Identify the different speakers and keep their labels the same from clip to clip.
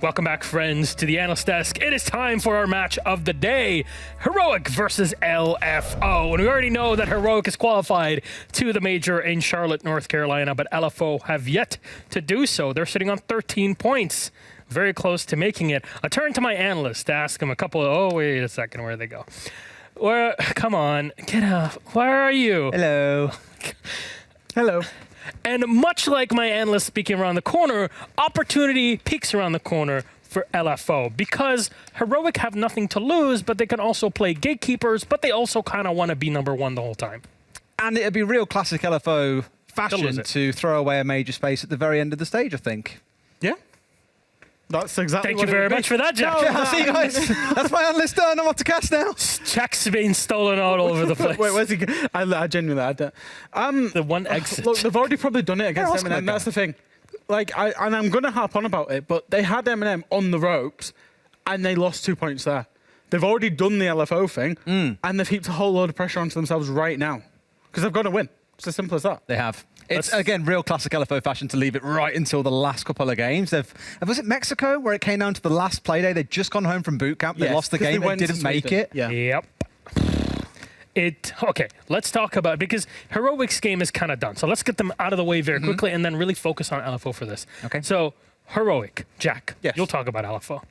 Speaker 1: Welcome back, friends, to the Analyst Desk. It is time for our match of the day. Heroic versus LFO. And we already know that Heroic is qualified to the major in Charlotte, North Carolina, but LFO have yet to do so. They're sitting on 13 points. Very close to making it. I turn to my analyst to ask him a couple of... Oh, wait a second. Where'd they go? Where? Come on. Get up. Where are you?
Speaker 2: Hello.
Speaker 3: Hello.
Speaker 1: And much like my analyst speaking around the corner, opportunity peeks around the corner for LFO because Heroic have nothing to lose, but they can also play gatekeepers, but they also kind of want to be number one the whole time.
Speaker 2: And it'd be real classic LFO fashion to throw away a major space at the very end of the stage, I think.
Speaker 3: Yeah. That's exactly
Speaker 1: Thank
Speaker 3: what
Speaker 1: you very much for that, Jack.
Speaker 2: Yeah, see you guys. That's my analyst done. I'm off to cast now.
Speaker 1: Jack's being stolen all over the place.
Speaker 3: Wait, where's he? I genuinely, I don't.
Speaker 1: The one exit.
Speaker 3: Look, they've already probably done it against
Speaker 2: Yeah,
Speaker 3: Eminem. That's the thing. Like, I'm going to harp on about it, but they had Eminem on the ropes, and they lost 2 points there. They've already done the LFO thing, and they've heaped a whole load of pressure onto themselves right now because they've got to win. It's as simple as that.
Speaker 2: They have. It's, again, real classic LFO fashion to leave it right until the last couple of games. Was it Mexico where it came down to the last Playday? They'd just gone home from boot camp. They lost the game. They didn't make it.
Speaker 3: Yeah.
Speaker 1: Yep. Okay, let's talk about, because Heroic's game is kind of done. So let's get them out of the way very quickly and then really focus on LFO for this.
Speaker 2: Okay.
Speaker 1: So, Heroic, Jack,
Speaker 3: Yes.
Speaker 1: you'll talk about LFO.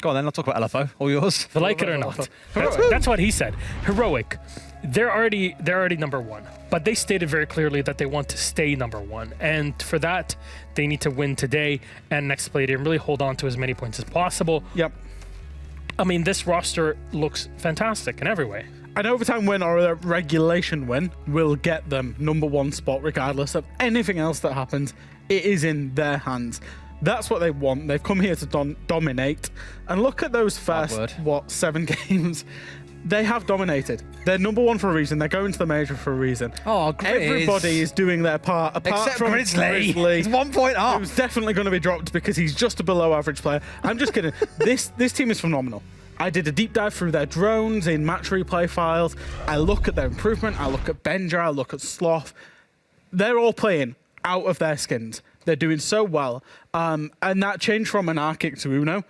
Speaker 2: Go on then, I'll talk about LFO. All yours.
Speaker 1: If you like it or not. That's what he said. Heroic, they're already number one, but they stated very clearly that they want to stay number one. And for that, they need to win today and next Playday and really hold on to as many points as possible.
Speaker 3: Yep.
Speaker 1: I mean, this roster looks fantastic in every way.
Speaker 3: An overtime win or a regulation win will get them number one spot regardless of anything else that happens. It is in their hands. That's what they want. They've come here to dominate. And look at those first, 7 games. They have dominated. They're number one for a reason. They're going to the major for a reason.
Speaker 2: Oh, Grizz.
Speaker 3: Everybody is doing their part, apart
Speaker 2: Except
Speaker 3: from
Speaker 2: Grizzly. He's 1 point up.
Speaker 3: Who's definitely going to be dropped because he's just a below average player. I'm just kidding. This team is phenomenal. I did a deep dive through their drones in match replay files. I look at their improvement. I look at Benja. I look at Sloth. They're all playing out of their skins. They're doing so well. And that change from Anarchic to Uno,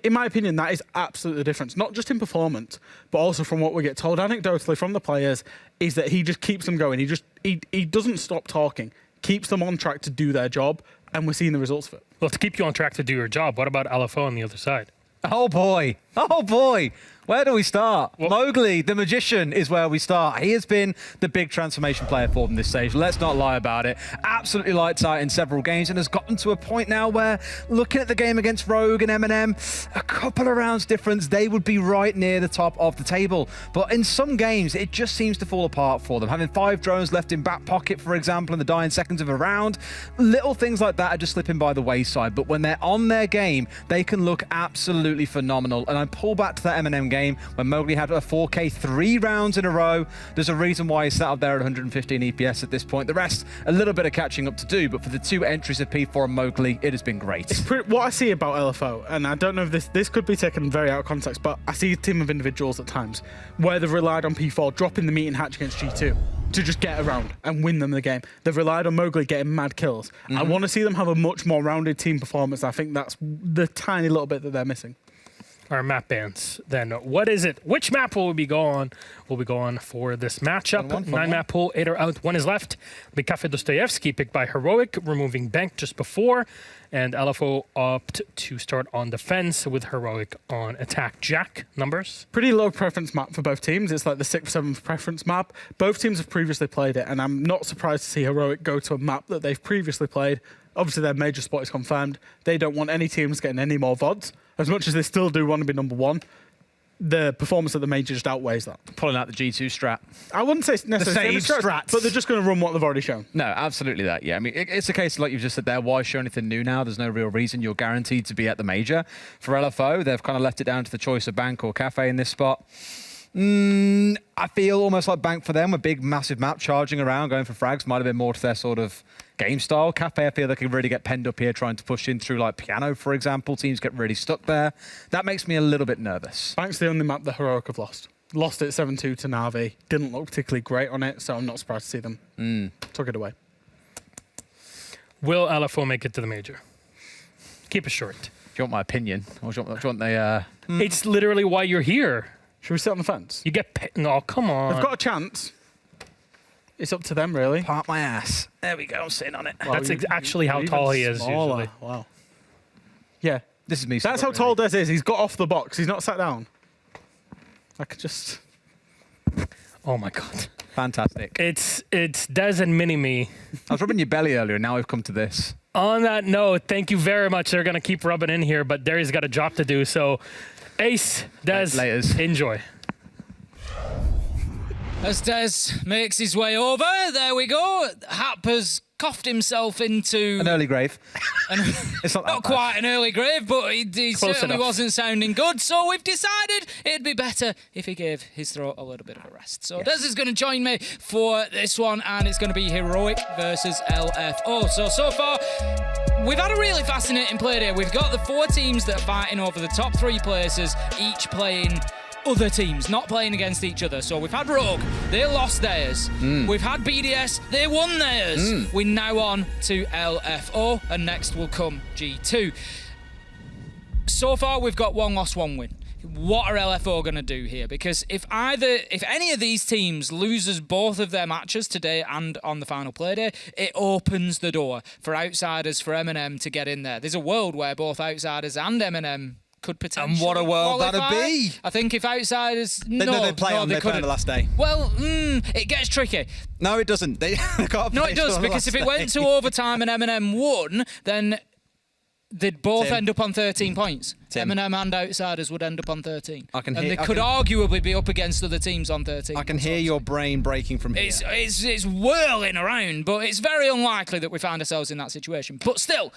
Speaker 3: in my opinion, that is absolutely the difference. Not just in performance, but also from what we get told anecdotally from the players, is that he just keeps them going. He doesn't stop talking, keeps them on track to do their job, and we're seeing the results of it.
Speaker 1: Well, to keep you on track to do your job, what about LFO on the other side?
Speaker 2: Oh boy. Oh boy. Where do we start? Well, Mowgli, the magician, is where we start. He has been the big transformation player for them this stage. Let's not lie about it. Absolutely lights out in several games and has gotten to a point now where, looking at the game against Rogue and Eminem, a couple of rounds difference, they would be right near the top of the table. But in some games, it just seems to fall apart for them. Having 5 drones left in back pocket, for example, in the dying seconds of a round, little things like that are just slipping by the wayside. But when they're on their game, they can look absolutely phenomenal. And I pull back to that Eminem game when Mowgli had a 4K 3 rounds in a row. There's a reason why he's sat up there at 115 EPS at this point. The rest, a little bit of catching up to do, but for the 2 entries of P4 and Mowgli, it has been great.
Speaker 3: What I see about LFO, and I don't know if this could be taken very out of context, but I see a team of individuals at times where they've relied on P4 dropping the meat and hatch against G2 to just get around and win them the game. They've relied on Mowgli getting mad kills. I want to see them have a much more rounded team performance. I think that's the tiny little bit that they're missing.
Speaker 1: Our map bans. Then what is it? Which map will we be going? Will we go on for this matchup? 9-map pool, 8 are out, 1 is left. The Cafe Dostoevsky picked by Heroic, removing Bank just before, and LFO opt to start on defense with Heroic on attack. Jack, numbers?
Speaker 3: Pretty low preference map for both teams. It's like the 6th, 7th preference map. Both teams have previously played it, and I'm not surprised to see Heroic go to a map that they've previously played. Obviously, their major spot is confirmed. They don't want any teams getting any more VODs. As much as they still do want to be number one, the performance of the major just outweighs that.
Speaker 2: Pulling out the G2 strat.
Speaker 3: I wouldn't say necessarily
Speaker 2: the same strats,
Speaker 3: but they're just going to run what they've already shown.
Speaker 2: No, absolutely that, yeah. I mean, it's a case, like you've just said there, why show anything new now? There's no real reason. You're guaranteed to be at the major. For LFO, they've kind of left it down to the choice of Bank or Cafe in this spot. I feel almost like Bank for them, a big, massive map charging around, going for frags, might have been more to their sort of game style. Cafe, I feel they can really get penned up here, trying to push in through like Piano, for example. Teams get really stuck there. That makes me a little bit nervous.
Speaker 3: Bank's the only map that Heroic have lost. Lost it 7-2 to Na'Vi. Didn't look particularly great on it, so I'm not surprised to see them took it away.
Speaker 1: Will LFO make it to the major? Keep it short.
Speaker 2: you want my opinion? Or do you want the...
Speaker 1: It's literally why you're here.
Speaker 3: Should we sit on the fence?
Speaker 1: You get no, come on.
Speaker 3: They've got a chance. It's up to them, really.
Speaker 2: Part my ass. There we go. I'm sitting on it.
Speaker 3: Wow,
Speaker 1: That's actually how
Speaker 3: you're
Speaker 1: tall
Speaker 3: even
Speaker 1: he is
Speaker 3: smaller.
Speaker 1: usually.
Speaker 3: Wow. Yeah.
Speaker 2: This is me.
Speaker 3: That's how tall Des is. He's got off the box. He's not sat down. I could just...
Speaker 1: Oh my god.
Speaker 2: Fantastic.
Speaker 1: It's Des and Mini-Me.
Speaker 2: I was rubbing your belly earlier, and now we've come to this.
Speaker 1: On that note, thank you very much. They're going to keep rubbing in here, but Darius got a job to do. So, Ace, Des,
Speaker 2: Laters.
Speaker 1: enjoy.
Speaker 4: As Des makes his way over, there we go. Hap has coughed himself into...
Speaker 2: An early grave. It's not that
Speaker 4: Not
Speaker 2: bad.
Speaker 4: quite an early grave, but he certainly
Speaker 1: enough.
Speaker 4: wasn't sounding good. So we've decided it'd be better if he gave his throat a little bit of a rest. So Des is going to join me for this one, and it's going to be Heroic versus LFO. So far, we've had a really fascinating play day. We've got the 4 teams that are fighting over the top 3 places, each playing other teams, not playing against each other. So we've had Rogue, they lost theirs. We've had BDS, they won theirs. We're now on to LFO, and next will come G2. So far, we've got 1 loss, 1 win. What are LFO going to do here? Because if any of these teams loses both of their matches today and on the final play day, it opens the door for Outsiders, for M&M to get in there. There's a world where both Outsiders and M&M could potentially
Speaker 2: And what a world
Speaker 4: qualify.
Speaker 2: that'd be.
Speaker 4: I think if Outsiders...
Speaker 2: They play on the
Speaker 4: couldn't.
Speaker 2: last day.
Speaker 4: Well, it gets tricky.
Speaker 2: No, it doesn't. They can't
Speaker 4: No,
Speaker 2: play
Speaker 4: it does,
Speaker 2: on the
Speaker 4: because
Speaker 2: last
Speaker 4: if it went
Speaker 2: day.
Speaker 4: to overtime and M&M won, then they'd both
Speaker 2: Tim.
Speaker 4: end up on 13 points.
Speaker 2: Tim.
Speaker 4: M&M and Outsiders would end up on 13.
Speaker 2: I can
Speaker 4: and
Speaker 2: hear-
Speaker 4: they
Speaker 2: I
Speaker 4: could
Speaker 2: can-
Speaker 4: arguably be up against other teams on 13.
Speaker 2: I can hear your brain breaking from here.
Speaker 4: It's whirling around, but it's very unlikely that we find ourselves in that situation. But still,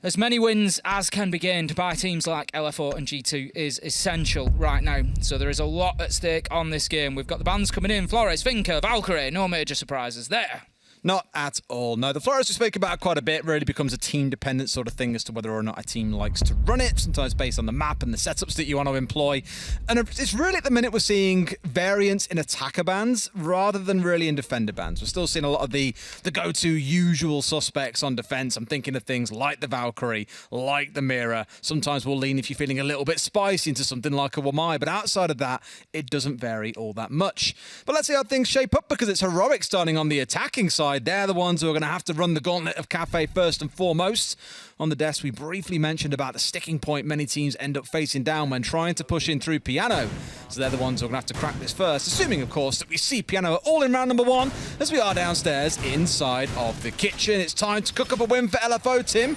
Speaker 4: as many wins as can be gained by teams like LFO and G2 is essential right now. So there is a lot at stake on this game. We've got the bands coming in, Flores, Finca, Valkyrie, no major surprises there.
Speaker 2: Not at all. No, the Flores we spoke about quite a bit really becomes a team-dependent sort of thing as to whether or not a team likes to run it, sometimes based on the map and the setups that you want to employ. And it's really at the minute we're seeing variance in attacker bans rather than really in defender bans. We're still seeing a lot of the go-to usual suspects on defense. I'm thinking of things like the Valkyrie, like the Mirror. Sometimes we'll lean, if you're feeling a little bit spicy, into something like a Wamai. But outside of that, it doesn't vary all that much. But let's see how things shape up, because it's Heroic starting on the attacking side. They're the ones who are going to have to run the gauntlet of Cafe first and foremost. On the desk, we briefly mentioned about the sticking point many teams end up facing down when trying to push in through Piano. So they're the ones who are going to have to crack this first, assuming, of course, that we see Piano all in round number 1 as we are downstairs inside of the kitchen. It's time to cook up a win for LFO, Tim.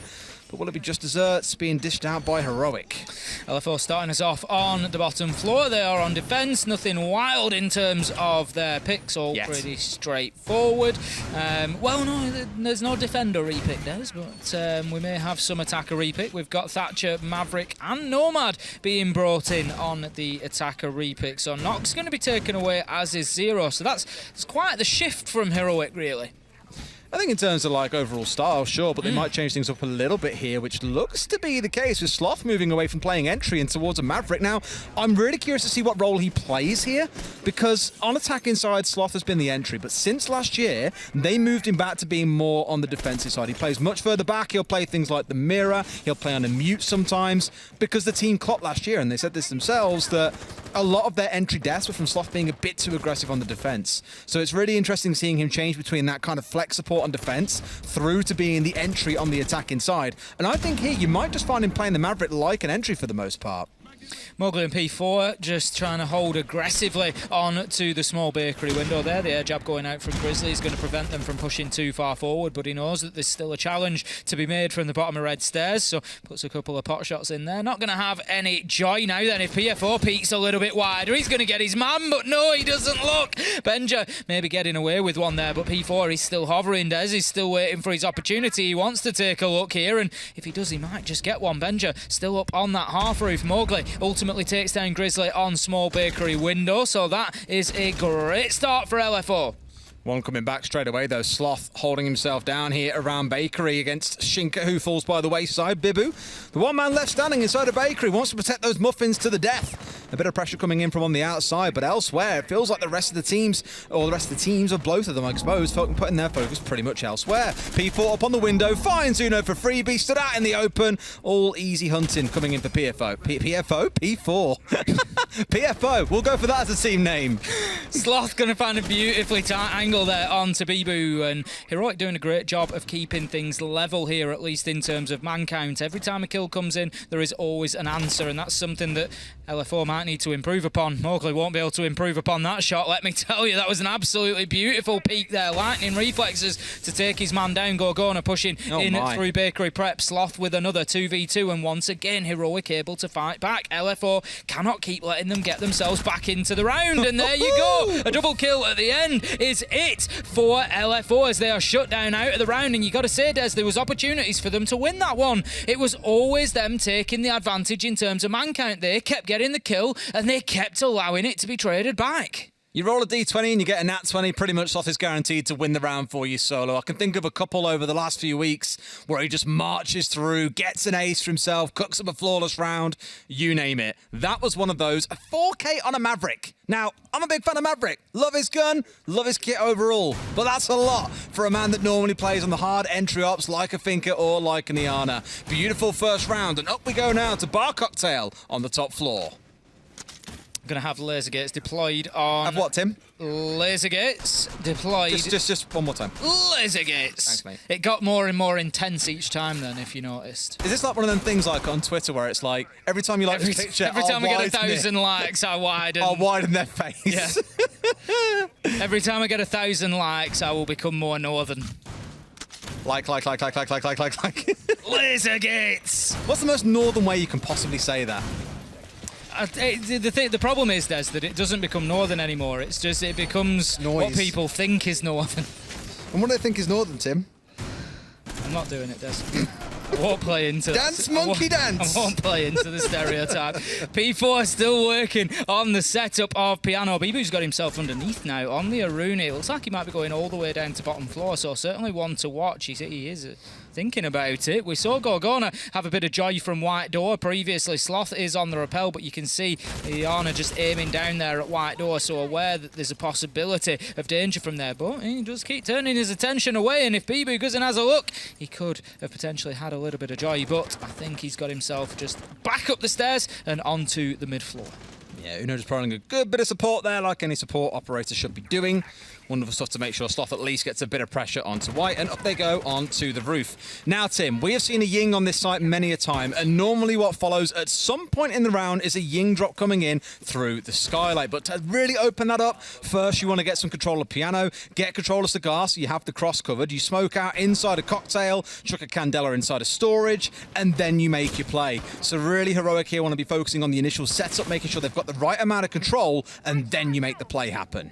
Speaker 2: But will it be just desserts being dished out by Heroic?
Speaker 4: LFO starting us off on the bottom floor. They are on defence. Nothing wild in terms of their picks, all pretty straightforward. Well, no, there's no defender repick, but we may have some attacker repick. We've got Thatcher, Maverick and Nomad being brought in on the attacker repick. So Nox going to be taken away, as is Zero. So that's quite the shift from Heroic, really.
Speaker 2: I think in terms of like overall style, sure, but they might change things up a little bit here, which looks to be the case with Sloth moving away from playing entry and towards a Maverick. Now, I'm really curious to see what role he plays here, because on attacking side, Sloth has been the entry, but since last year, they moved him back to being more on the defensive side. He plays much further back. He'll play things like the Mirror. He'll play on a mute sometimes, because the team clocked last year, and they said this themselves, that a lot of their entry deaths were from Sloth being a bit too aggressive on the defense. So it's really interesting seeing him change between that kind of flex support on defense through to being the entry on the attacking side. And I think here you might just find him playing the Maverick like an entry for the most part.
Speaker 4: Mowgli and P4 just trying to hold aggressively on to the small bakery window there. The air jab going out from Grizzly is going to prevent them from pushing too far forward, but he knows that there's still a challenge to be made from the bottom of red stairs, so puts a couple of pot shots in there. Not going to have any joy now then if PF4 peeks a little bit wider. He's going to get his man, but no, he doesn't look. Benja maybe getting away with one there, but P4 is still hovering. Des is still waiting for his opportunity. He wants to take a look here, and if he does, he might just get one. Benja still up on that half roof. Mowgli ultimately takes down Grizzly on small bakery window, so that is a great start for LFO.
Speaker 2: One coming back straight away though, Sloth holding himself down here around Bakery against Shinka, who falls by the wayside. Bibu, the one man left standing inside a bakery, wants to protect those muffins to the death. A bit of pressure coming in from on the outside, but elsewhere, it feels like the rest of the teams, or the rest of the teams of both of them, I suppose, putting their focus pretty much elsewhere. P4 up on the window, finds Uno for freebie, stood out in the open. All easy hunting coming in for PFO. PFO? P4. PFO. We'll go for that as a team name.
Speaker 4: Sloth going to find a beautifully tight angle there on to Bibu, and Heroic doing a great job of keeping things level here, at least in terms of man count. Every time a kill comes in, there is always an answer, and that's something that LFO might need to improve upon. Mowgli won't be able to improve upon that shot, let me tell you. That was an absolutely beautiful peek there. Lightning reflexes to take his man down. Gorgona pushing through Bakery Prep. Sloth with another 2v2, and once again, Heroic able to fight back. LFO cannot keep letting them get themselves back into the round, and there you go. A double kill at the end is it for LFO as they are shut down out of the round, and you got to say, Des, there was opportunities for them to win that one. It was always them taking the advantage in terms of man count. They kept getting the kill, and they kept allowing it to be traded back.
Speaker 2: You roll a D20 and you get a nat 20, pretty much Sloth is guaranteed to win the round for you solo. I can think of a couple over the last few weeks where he just marches through, gets an ace for himself, cooks up a flawless round, you name it. That was one of those. A 4K on a Maverick. Now, I'm a big fan of Maverick. Love his gun, love his kit overall, but that's a lot for a man that normally plays on the hard entry ops like a Finka or like an Iana. Beautiful first round, and up we go now to Bar Cocktail on the top floor.
Speaker 4: Going to have laser gates deployed on...
Speaker 2: Have what, Tim?
Speaker 4: Laser gates deployed.
Speaker 2: Just one more time.
Speaker 4: Laser gates.
Speaker 2: Thanks, mate.
Speaker 4: It got more and more intense each time then, if you noticed.
Speaker 2: Is this like one of them things like on Twitter where it's like, every time you like this picture,
Speaker 4: every time I get 1,000 likes, I widen.
Speaker 2: I'll widen their face.
Speaker 4: Yeah. Every time I get 1,000 likes, I will become more northern.
Speaker 2: Like.
Speaker 4: Laser gates.
Speaker 2: What's the most northern way you can possibly say that?
Speaker 4: The problem is, Des, that it doesn't become northern anymore. It's just, it becomes
Speaker 2: noise.
Speaker 4: What people think is northern.
Speaker 2: And what do they think is northern, Tim?
Speaker 4: I'm not doing it, Des. I won't play into
Speaker 2: Dance, monkey dance!
Speaker 4: I won't play into the stereotype. P4 still working on the setup of Piano. Bibu's got himself underneath now on the Aruna. It looks like he might be going all the way down to bottom floor, so certainly one to watch. He is thinking about it. We saw Gorgona have a bit of joy from White Door previously. Sloth is on the rappel, but you can see Iana just aiming down there at White Door, so aware that there's a possibility of danger from there. But he does keep turning his attention away, and if Bibu goes and has a look, he could have potentially had a little bit of joy, but I think he's got himself just back up the stairs and onto the mid-floor.
Speaker 2: Yeah, Uno just providing a good bit of support there, like any support operator should be doing. Wonderful stuff to make sure Sloth at least gets a bit of pressure onto White, and up they go onto the roof. Now, Tim, we have seen a Ying on this site many a time, and normally what follows at some point in the round is a Ying drop coming in through the skylight. But to really open that up, first you want to get some control of Piano, get control of Cigar, so you have the cross covered. You smoke out inside a Cocktail, chuck a Candela inside a storage, and then you make your play. So really, Heroic here want to be focusing on the initial setup, making sure they've got the right amount of control, and then you make the play happen.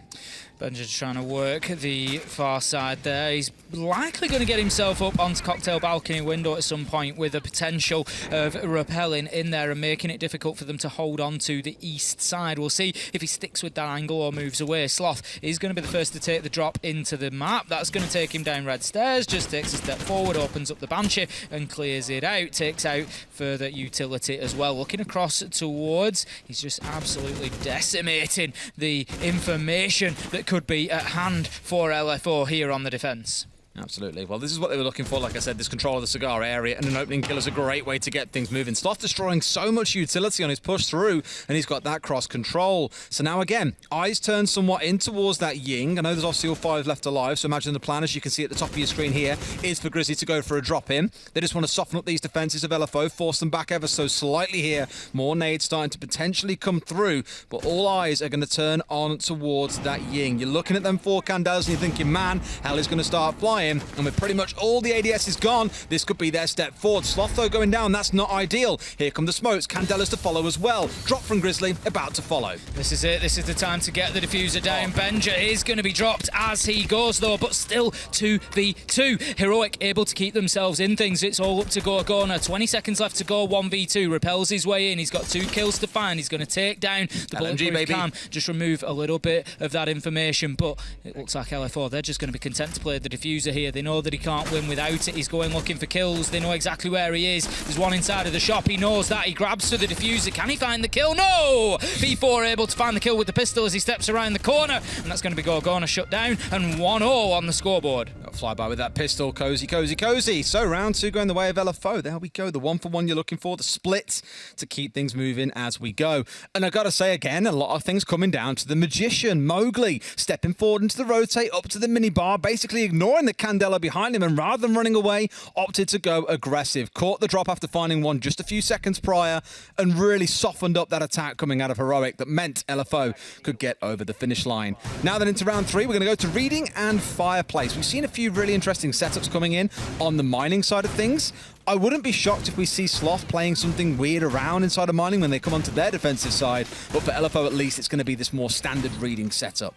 Speaker 4: Benja's trying to work the far side there. He's likely going to get himself up onto Cocktail balcony window at some point with a potential of rappelling in there and making it difficult for them to hold on to the east side. We'll see if he sticks with that angle or moves away. Sloth is going to be the first to take the drop into the map. That's going to take him down red stairs, just takes a step forward, opens up the Banshee and clears it out. Takes out further utility as well. Looking across towards, he's just absolutely decimating the information that could be at hand for LFO here on the defence.
Speaker 2: Absolutely. Well, this is what they were looking for. Like I said, this control of the cigar area and an opening kill is a great way to get things moving. Sloth destroying so much utility on his push through, and he's got that cross control. So now again, eyes turn somewhat in towards that Ying. I know there's obviously all 5 left alive, so imagine the plan, as you can see at the top of your screen here, is for Grizzly to go for a drop in. They just want to soften up these defenses of LFO, force them back ever so slightly here. More nades starting to potentially come through, but all eyes are going to turn on towards that Ying. You're looking at them 4 Candelas and you're thinking, man, hell is going to start flying. And with pretty much all the ADS is gone, this could be their step forward. Sloth though going down, that's not ideal. Here come the smokes, Candelas to follow as well. Drop from Grizzly, about to follow.
Speaker 4: This is it, this is the time to get the diffuser down. Benja is going to be dropped as he goes though, but still 2v2. Heroic able to keep themselves in things. It's all up to Gorgona. 20 seconds left to go, 1v2. Repels his way in, he's got 2 kills to find. He's going to take down the bulletproof cam. Just remove a little bit of that information, but it looks like LFO, they're just going to be content to play the diffuser here. They know that he can't win without it. He's going looking for kills. They know exactly where he is. There's one inside of the shop. He knows that. He grabs for the diffuser. Can he find the kill? No! P4 able to find the kill with the pistol as he steps around the corner. And that's going to be Gorgona shut down. And 1-0 on the scoreboard.
Speaker 2: Fly by with that pistol. Cozy. So round 2 going the way of LFO. There we go. The 1-for-1 you're looking for. The split to keep things moving as we go. And I got to say again, a lot of things coming down to the Magician. Mowgli stepping forward into the rotate, up to the minibar, basically ignoring the Candela behind him, and rather than running away, opted to go aggressive. Caught the drop after finding one just a few seconds prior, and really softened up that attack coming out of Heroic that meant LFO could get over the finish line. Now then into round 3, we're going to go to Reading and Fireplace. We've seen a few really interesting setups coming in on the mining side of things. I wouldn't be shocked if we see Sloth playing something weird around inside of mining when they come onto their defensive side, but for LFO at least, it's going to be this more standard Reading setup.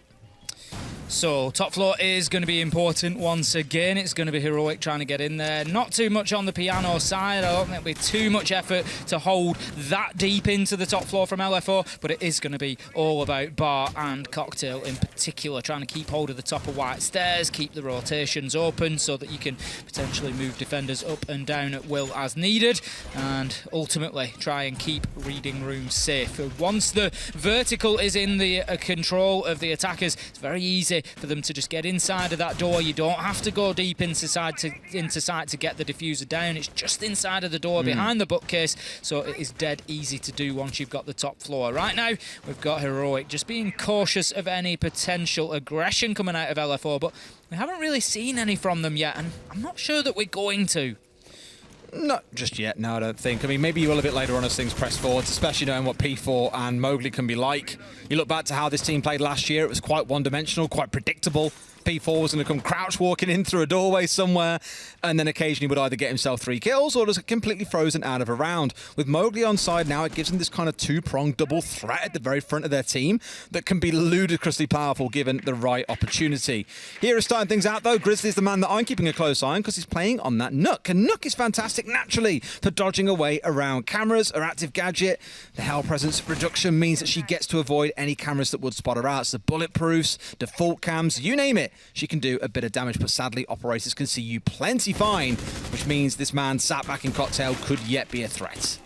Speaker 4: So top floor is going to be important once again. It's going to be Heroic trying to get in there. Not too much on the piano side. I don't think it'll be too much effort to hold that deep into the top floor from LFO, but it is going to be all about Bar and Cocktail in particular, trying to keep hold of the top of White Stairs, keep the rotations open so that you can potentially move defenders up and down at will as needed, and ultimately try and keep Reading rooms safe. Once the vertical is in the control of the attackers, it's very easy for them to just get inside of that door. You don't have to go deep into sight to get the diffuser down. It's just inside of the door behind the bookcase, so it is dead easy to do once you've got the top floor. Right now, we've got Heroic just being cautious of any potential aggression coming out of LFO, but we haven't really seen any from them yet, and I'm not sure that we're going to.
Speaker 2: Not just yet, no, I don't think. I mean, maybe you will a bit later on as things press forward, especially knowing what P4 and Mowgli can be like. You look back to how this team played last year, it was quite one-dimensional, quite predictable. P4 was going to come crouch walking in through a doorway somewhere, and then occasionally would either get himself 3 kills or just completely frozen out of a round. With Mowgli on side now, it gives him this kind of 2-pronged double threat at the very front of their team that can be ludicrously powerful given the right opportunity. Here is starting things out though. Grizzly's the man that I'm keeping a close eye on because he's playing on that Nook, and Nook is fantastic naturally for dodging away around cameras. Her active gadget, the Hell Presence reduction, means that she gets to avoid any cameras that would spot her out. So bulletproofs, default cams, you name it. She can do a bit of damage, but sadly operators can see you plenty fine, which means this man sat back in Cocktail could yet be a threat.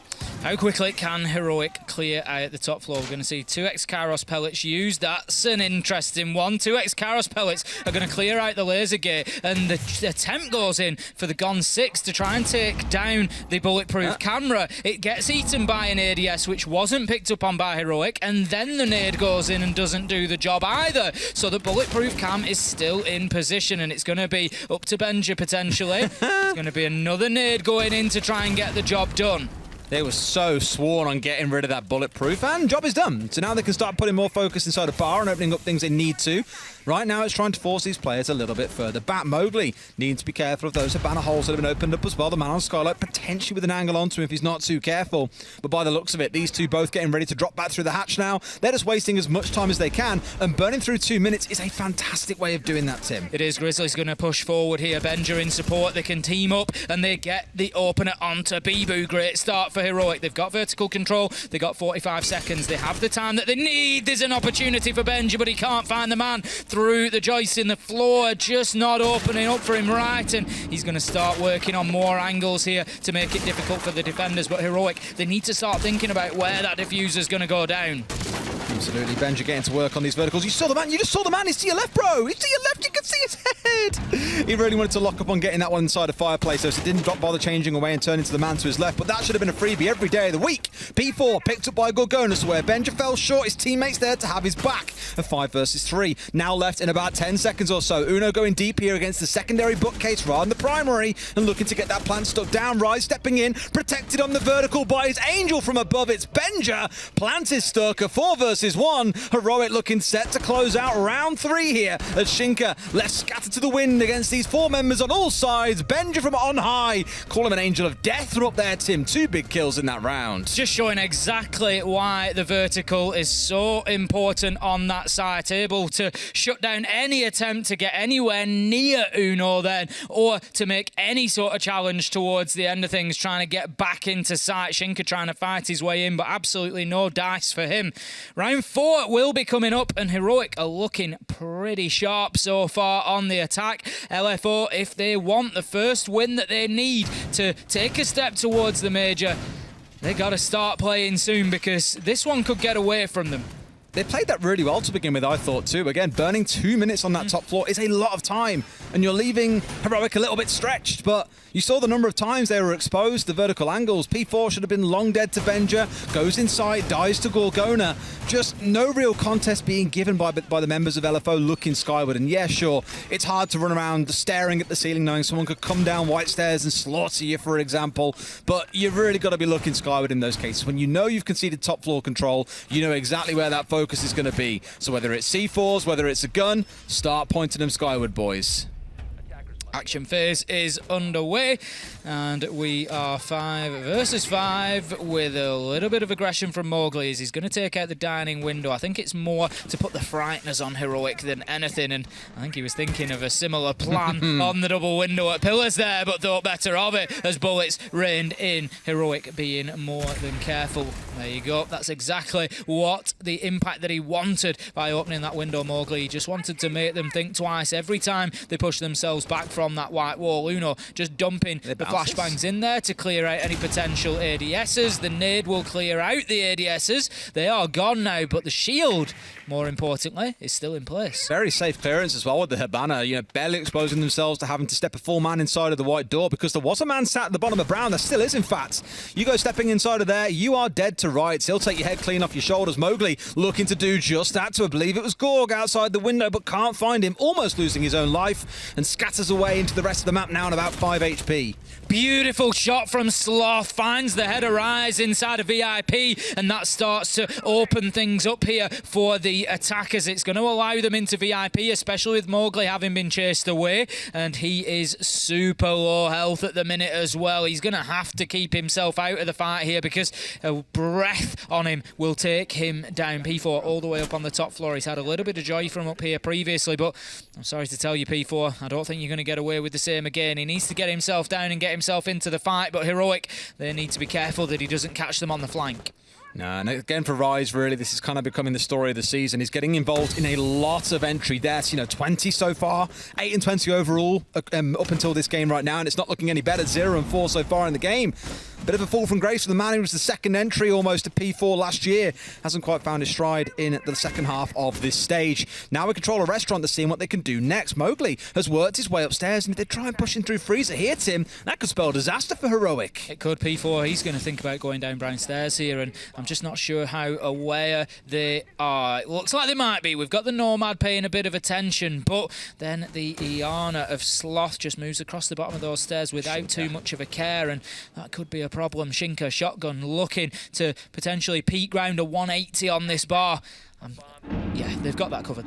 Speaker 4: How quickly can Heroic clear out the top floor? We're going to see 2x Kairos pellets used. That's an interesting one. 2x Kairos pellets are going to clear out the laser gate, and the attempt goes in for the Gon 6 to try and take down the bulletproof camera. It gets eaten by an ADS, which wasn't picked up on by Heroic, and then the nade goes in and doesn't do the job either. So the bulletproof cam is still in position, and it's going to be up to Benja potentially. It's going to be another nade going in to try and get the job done.
Speaker 2: They were so sworn on getting rid of that bulletproof, and job is done. So now they can start putting more focus inside a bar and opening up things they need to. Right now, it's trying to force these players a little bit further back. Mowgli needs to be careful of those Habana holes that have been opened up as well. The man on Skylight potentially with an angle onto him if he's not too careful. But by the looks of it, these two both getting ready to drop back through the hatch now. They're just wasting as much time as they can, and burning through 2 minutes is a fantastic way of doing that, Tim.
Speaker 4: It is. Grizzly's going to push forward here. Benja in support. They can team up, and they get the opener onto Bibu. Great start for Heroic. They've got vertical control. They've got 45 seconds. They have the time that they need. There's an opportunity for Benja, but he can't find the man through the joist in the floor. Just not opening up for him right, and he's going to start working on more angles here to make it difficult for the defenders. But Heroic, they need to start thinking about where that diffuser's going to go down.
Speaker 2: Absolutely. Benja getting to work on these verticals. You saw the man. You just saw the man. He's to your left, bro. He's to your left. You can see his head. He really wanted to lock up on getting that one inside a fireplace, so he didn't bother changing away and turn into the man to his left. But that should have been a freebie every day of the week. P4 picked up by Gorgonas, where Benja fell short. His teammates there to have his back. A 5 versus 3. Now left in about 10 seconds or so. Uno going deep here against the secondary bookcase rather than the primary, and looking to get that plant stuck down. Rise stepping in, protected on the vertical by his angel from above. It's Benja. Plant is stuck. A 4 versus 1. Heroic looking set to close out round 3 here as Shinka left scattered to the wind against these 4 members on all sides. Benja from on high. Call him an angel of death from up there, Tim. 2 big kills in that round.
Speaker 4: Just showing exactly why the vertical is so important on that site. Able to shut down any attempt to get anywhere near Uno then, or to make any sort of challenge towards the end of things, trying to get back into sight. Shinka trying to fight his way in, but absolutely no dice for him. Round Round 4 will be coming up, and Heroic are looking pretty sharp so far on the attack. LFO, if they want the first win that they need to take a step towards the major, they got to start playing soon, because this one could get away from them.
Speaker 2: They played that really well to begin with, I thought, too. Again, burning 2 minutes on that top floor is a lot of time, and you're leaving Heroic a little bit stretched, but you saw the number of times they were exposed, the vertical angles. P4 should have been long dead to Venger, goes inside, dies to Gorgona. Just no real contest being given by the members of LFO looking skyward. And yeah, sure, it's hard to run around staring at the ceiling knowing someone could come down white stairs and slaughter you, for example, but you've really got to be looking skyward in those cases. When you know you've conceded top floor control, you know exactly where that focus is going to be. So whether it's C4s, whether it's a gun, start pointing them skyward, boys.
Speaker 4: Action phase is underway, and we are 5 versus 5 with a little bit of aggression from Mowgli as he's going to take out the dining window. I think it's more to put the frighteners on Heroic than anything, and I think he was thinking of a similar plan on the double window at Pillars there, but thought better of it as bullets rained in. Heroic being more than careful. There you go. That's exactly what the impact that he wanted by opening that window, Mowgli. He just wanted to make them think twice every time they push themselves back from that white wall. Uno just dumping the flashbangs in there to clear out any potential ADSs. The nade will clear out the ADSs. They are gone now, but the shield, more importantly, is still in place.
Speaker 2: Very safe clearance as well with the Hibana, you know, barely exposing themselves to having to step a full man inside of the white door, because there was a man sat at the bottom of Brown. There still is, in fact. You go stepping inside of there, you are dead to rights. He'll take your head clean off your shoulders. Mowgli looking to do just that to, I believe it was Gorg outside the window, but can't find him, almost losing his own life, and scatters away into the rest of the map now on about 5 HP.
Speaker 4: Beautiful shot from Sloth, finds the header rise inside of VIP, and that starts to open things up here for the attackers. It's going to allow them into VIP, especially with Mowgli having been chased away, and he is super low health at the minute as well. He's going to have to keep himself out of the fight here, because a breath on him will take him down. P4 all the way up on the top floor. He's had a little bit of joy from up here previously, but I'm sorry to tell you, P4, I don't think you're going to get away with the same again. He needs to get himself down and get himself into the fight, but Heroic, they need to be careful that he doesn't catch them on the flank.
Speaker 2: No, and again for Rise, really, this is kind of becoming the story of the season. He's getting involved in a lot of entry deaths, you know, 20 so far, 8 and 20 overall up until this game right now, and it's not looking any better. 0 and 4 so far in the game. Bit of a fall from grace for the man who was the second entry almost to P4 last year. Hasn't quite found his stride in the second half of this stage. Now we control a restaurant to see what they can do next. Mowgli has worked his way upstairs, and if they try and push him through Freezer here, Tim, that could spell disaster for Heroic.
Speaker 4: It could. P4, he's going to think about going down brown stairs here, and I'm just not sure how aware they are. It looks like they might be. We've got the Nomad paying a bit of attention, but then the Iana of Sloth just moves across the bottom of those stairs without too much of a care, and that could be a problem. Shinka shotgun looking to potentially peek round a 180 on this bar. Yeah, they've got that covered.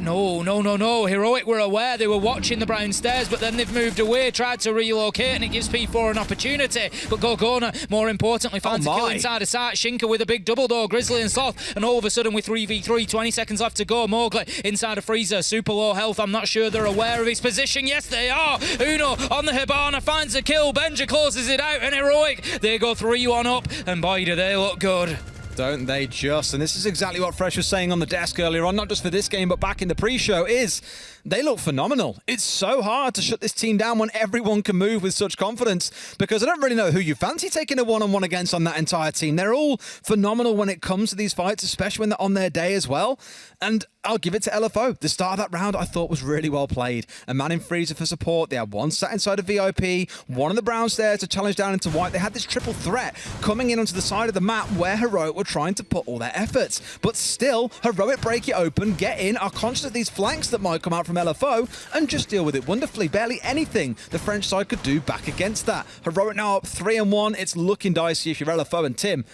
Speaker 4: No. Heroic were aware. They were watching the brown stairs, but then they've moved away, tried to relocate, and it gives P4 an opportunity. But Gorgona, more importantly, finds a kill inside of sight. Shinka with a big double door, Grizzly and Sloth, and all of a sudden with 3v3, 20 seconds left to go. Mowgli inside of Freezer, super low health. I'm not sure they're aware of his position. Yes, they are. Uno on the Hibana finds a kill. Benja closes it out, and Heroic, they go 3-1 up, and boy, do they look good.
Speaker 2: Don't they just? And this is exactly what Fresh was saying on the desk earlier on, not just for this game, but back in the pre-show, is they look phenomenal. It's so hard to shut this team down when everyone can move with such confidence, because I don't really know who you fancy taking a one-on-one against on that entire team. They're all phenomenal when it comes to these fights, especially when they're on their day as well. And I'll give it to LFO. The start of that round I thought was really well played. A man in Freezer for support. They had one sat inside of VIP, one on the brown stairs to challenge down into white. They had this triple threat coming in onto the side of the map where Heroic were trying to put all their efforts. But still, Heroic break it open, get in, are conscious of these flanks that might come out from LFO, and just deal with it wonderfully. Barely anything the French side could do back against that. Heroic now up 3-1. It's looking dicey if you're LFO. And Tim,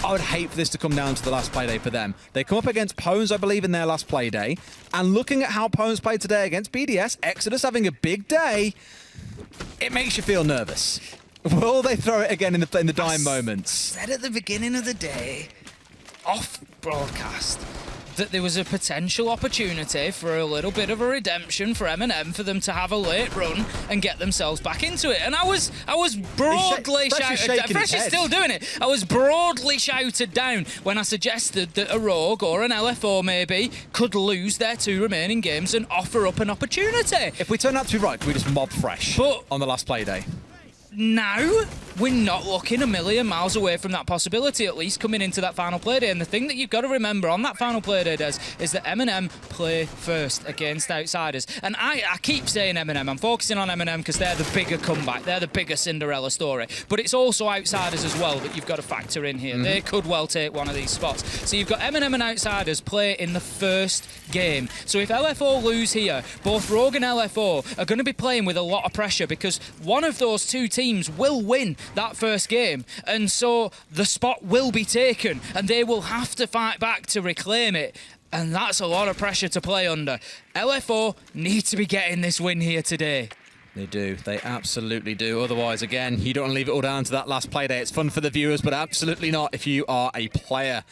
Speaker 2: I would hate for this to come down to the last Playday for them. They come up against Pones, I believe, in their last Playday. And looking at how Pones played today against BDS, Exodus having a big day, it makes you feel nervous. Will they throw it again in the dying moments?
Speaker 4: Said at the beginning of the day, off broadcast, that there was a potential opportunity for a little bit of a redemption for M&M for them to have a late run and get themselves back into it. And I was broadly shouted down. Fresh is still doing it. I was broadly shouted down when I suggested that a Rogue or an LFO maybe could lose their 2 remaining games and offer up an opportunity.
Speaker 2: If we turn out to be right, can we just mob Fresh on the last play day?
Speaker 4: Now, we're not looking a million miles away from that possibility, at least coming into that final play day. And the thing that you've got to remember on that final play day, Des, is that M&M play first against outsiders. And I keep saying M&M. I'm focusing on M&M because they're the bigger comeback. They're the bigger Cinderella story. But it's also outsiders as well that you've got to factor in here. They could well take one of these spots. So you've got M&M and outsiders play in the first game. So if LFO lose here, both Rogue and LFO are going to be playing with a lot of pressure because one of those 2 teams will win that first game, and so the spot will be taken and they will have to fight back to reclaim it, and that's a lot of pressure to play under. LFO need to be getting this win here today.
Speaker 2: They do. They absolutely do. Otherwise, again, you don't want to leave it all down to that last play day. It's fun for the viewers, but absolutely not if you are a player.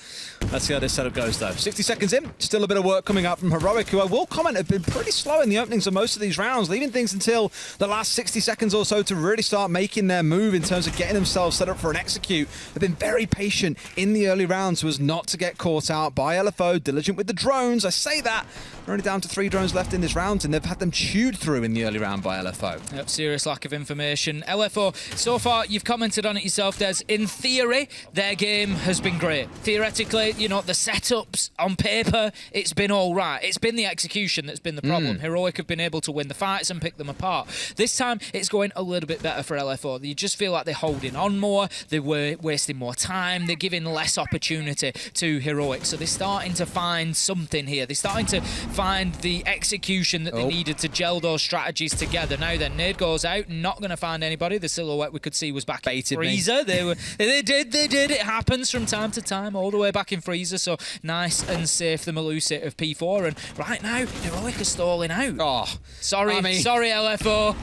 Speaker 2: Let's see how this setup goes, though. 60 seconds in. Still a bit of work coming out from Heroic, who I will comment have been pretty slow in the openings of most of these rounds, leaving things until the last 60 seconds or so to really start making their move in terms of getting themselves set up for an execute. They've been very patient in the early rounds so as not to get caught out by LFO, diligent with the drones. I say that. They're only down to 3 drones left in this round, and they've had them chewed through in the early round by LFO.
Speaker 4: Yep, serious lack of information. LFO, so far, you've commented on it yourself, Des. In theory, their game has been great. Theoretically, you know, the setups on paper, it's been all right. It's been the execution that's been the problem. Heroic have been able to win the fights and pick them apart. This time, it's going a little bit better for LFO. You just feel like they're holding on more, they're wasting more time, they're giving less opportunity to Heroic. So they're starting to find something here. They're starting to find the execution that they needed to gel those strategies together. Now then, Nade goes out, not going to find anybody. The silhouette we could see was back in Freezer. They did. It happens from time to time, all the way back in Freezer. So nice and safe, the Melusit of P4. And right now, Heroic is stalling out.
Speaker 2: Oh,
Speaker 4: sorry, LFO.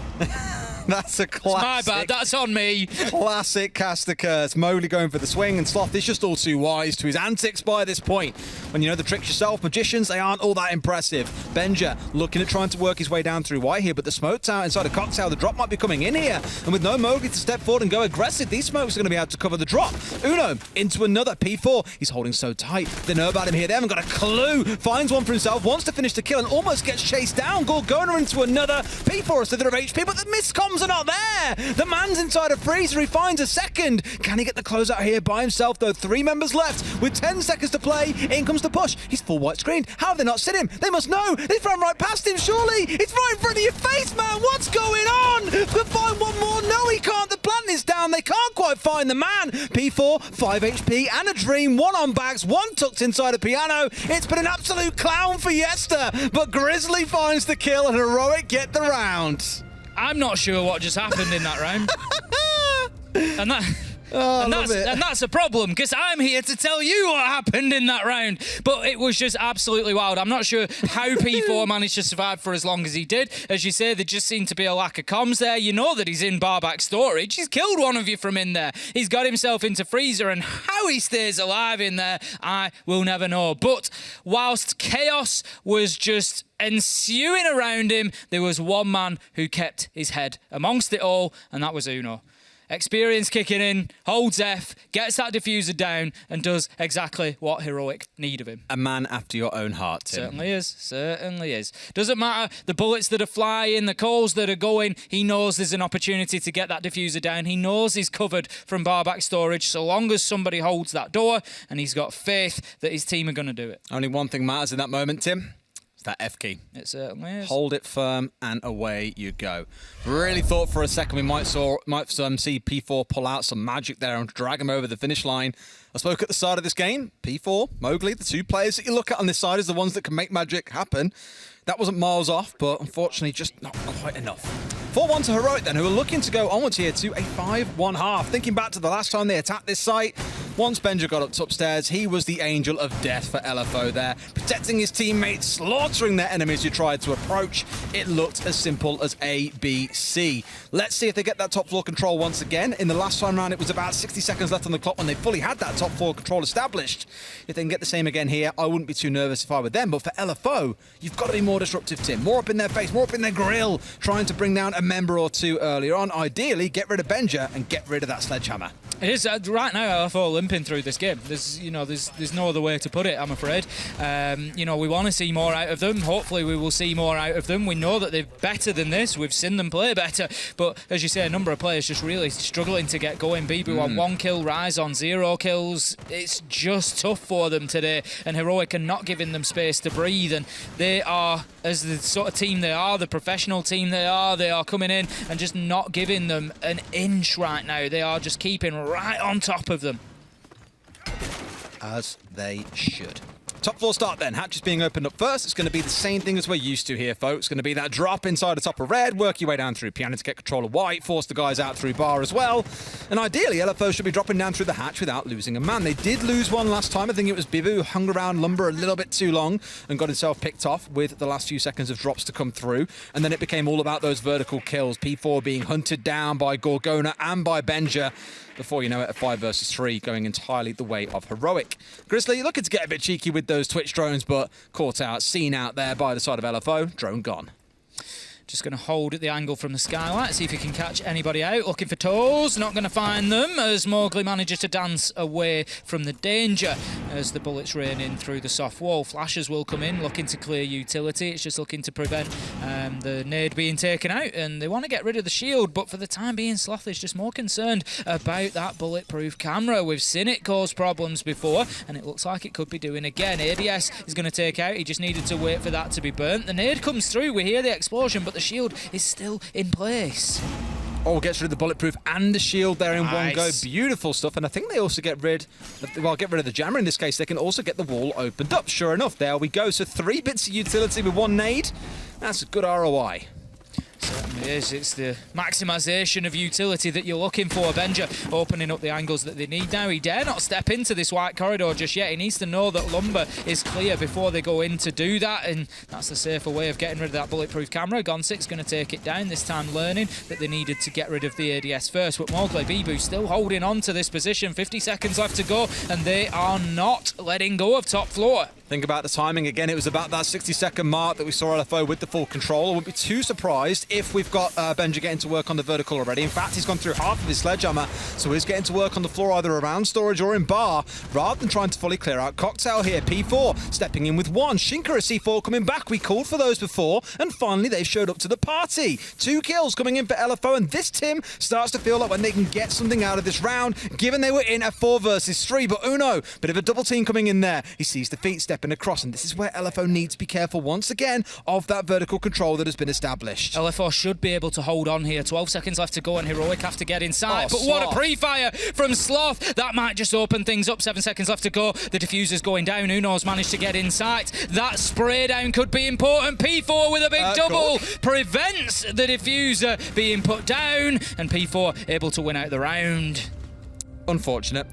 Speaker 2: That's a classic.
Speaker 4: It's my bad, that's on me.
Speaker 2: Classic Caster Curse. Mowgli going for the swing, and Sloth is just all too wise to his antics by this point. When you know the tricks yourself, Magicians, they aren't all that impressive. Benja looking at trying to work his way down through Y here, but the smoke tower inside a cocktail, the drop might be coming in here. And with no Mowgli to step forward and go aggressive, these smokes are going to be able to cover the drop. Uno into another P4. He's holding so tight. They know about him here. They haven't got a clue. Finds one for himself, wants to finish the kill, and almost gets chased down. Gorgona into another P4, a slither of HP, but the miscoms are not there. The man's inside a freezer. He finds a second. Can he get the closeout here by himself, though? 3 members left with 10 seconds to play. In comes the push. He's full white screened. How have they not seen him? They must know. They've run right past him, surely. It's right in front of your face, man. What's going on? But find one more. No, he can't. The plant is down. They can't quite find the man. P4, 5 HP and a dream. 1 on bags, 1 tucked inside a piano. It's been an absolute clown for Yester, but Grizzly finds the kill and Heroic get the round.
Speaker 4: I'm not sure what just happened in that round. And that's a problem, because I'm here to tell you what happened in that round. But it was just absolutely wild. I'm not sure how P4 managed to survive for as long as he did. As you say, there just seemed to be a lack of comms there. You know that he's in barback storage. He's killed one of you from in there. He's got himself into freezer, and how he stays alive in there, I will never know. But whilst chaos was just ensuing around him, there was one man who kept his head amongst it all, and that was Uno. Experience kicking in, holds F, gets that diffuser down, and does exactly what Heroic need of him.
Speaker 2: A man after your own heart, Tim.
Speaker 4: Certainly is. Doesn't matter the bullets that are flying, the calls that are going, he knows there's an opportunity to get that diffuser down. He knows he's covered from barback storage so long as somebody holds that door, and he's got faith that his team are going to do it.
Speaker 2: Only one thing matters in that moment, Tim. That F key.
Speaker 4: It certainly is.
Speaker 2: Hold it firm and away you go. Really thought for a second we might see P4 pull out some magic there and drag him over the finish line. I spoke at the start of this game. P4, Mowgli, the 2 players that you look at on this side is the ones that can make magic happen. That wasn't miles off, but unfortunately just not quite enough. 4-1 to Heroic then, who are looking to go onwards here to a 5-1 half. Thinking back to the last time they attacked this site, Once Benja got up upstairs, he was the angel of death for LFO there, protecting his teammates, slaughtering their enemies who tried to approach. It looked as simple as A, B, C. Let's see if they get that top floor control once again. In the last time round, it was about 60 seconds left on the clock when they fully had that top floor control established. If they can get the same again here, I wouldn't be too nervous if I were them. But for LFO, you've got to be more disruptive, Tim. More up in their face, more up in their grill, trying to bring down a member or two earlier on. Ideally, get rid of Benja and get rid of that sledgehammer.
Speaker 4: It is right now. LFO limping through this game. There's no other way to put it, I'm afraid. We want to see more out of them. Hopefully, we will see more out of them. We know that they're better than this. We've seen them play better, but as you say, a number of players just really struggling to get going. Bibu on 1 kill, Rise on 0 kills. It's just tough for them today, and Heroic are not giving them space to breathe. And they are, as the sort of team they are, the professional team they are coming in and just not giving them an inch right now. They are just keeping right on top of them.
Speaker 2: As they should. Top floor start then. Hatch is being opened up first. It's going to be the same thing as we're used to here, folks. It's going to be that drop inside the top of red, work your way down through piano to get control of white, force the guys out through bar as well. And ideally, LFO should be dropping down through the hatch without losing a man. They did lose one last time. I think it was Bibu who hung around Lumber a little bit too long and got himself picked off with the last few seconds of drops to come through. And then it became all about those vertical kills. P4 being hunted down by Gorgona and by Benja. Before you know it, a 5 versus 3 going entirely the way of Heroic. Grizzly looking to get a bit cheeky with those Twitch drones, but caught out, seen out there by the side of LFO. Drone gone.
Speaker 4: Just going to hold at the angle from the skylight, see if he can catch anybody out. Looking for toes, not going to find them as Mowgli manages to dance away from the danger as the bullets rain in through the soft wall. Flashes will come in, looking to clear utility. It's just looking to prevent the nade being taken out, and they want to get rid of the shield, but for the time being, Sloth is just more concerned about that bulletproof camera. We've seen it cause problems before, and it looks like it could be doing again. ADS is going to take out. He just needed to wait for that to be burnt. The nade comes through. We hear the explosion, but the shield is still in place.
Speaker 2: Oh, gets rid of the bulletproof and the shield there in one go.
Speaker 4: Nice.
Speaker 2: Beautiful stuff. And I think they also get rid of the jammer in this case. They can also get the wall opened up. Sure enough, there we go. So 3 bits of utility with 1 nade. That's a good ROI.
Speaker 4: Certainly is. It's the maximisation of utility that you're looking for. Benja opening up the angles that they need now. He dare not step into this white corridor just yet. He needs to know that Lumber is clear before they go in to do that, and that's the safer way of getting rid of that bulletproof camera. Gonsik's going to take it down, this time learning that they needed to get rid of the ADS first. But Mowgli Bibu still holding on to this position. 50 seconds left to go, and they are not letting go of top floor.
Speaker 2: Think about the timing. Again, it was about that 60-second mark that we saw LFO with the full control. I wouldn't be too surprised if we've got Benja getting to work on the vertical already. In fact, he's gone through half of his sledgehammer, so he's getting to work on the floor either around storage or in bar, rather than trying to fully clear out Cocktail here. P4 stepping in with 1. Shinka at C4 coming back. We called for those before, and finally they've showed up to the party. 2 kills coming in for LFO, and this Tim starts to feel like when they can get something out of this round, given they were in a 4 versus 3. But Uno, bit of a double team coming in there. He sees the feet stepping across, and this is where LFO needs to be careful once again of that vertical control that has been established.
Speaker 4: LFO should be able to hold on here. 12 seconds left to go, and Heroic have to get inside.
Speaker 2: Oh,
Speaker 4: but what a
Speaker 2: Sloth.
Speaker 4: pre-fire from Sloth. That might just open things up. 7 seconds left to go. The diffuser's going down. Uno's managed to get inside. That spray down could be important. P4 with a big double prevents the diffuser being put down, and P4 able to win out the round.
Speaker 2: Unfortunate.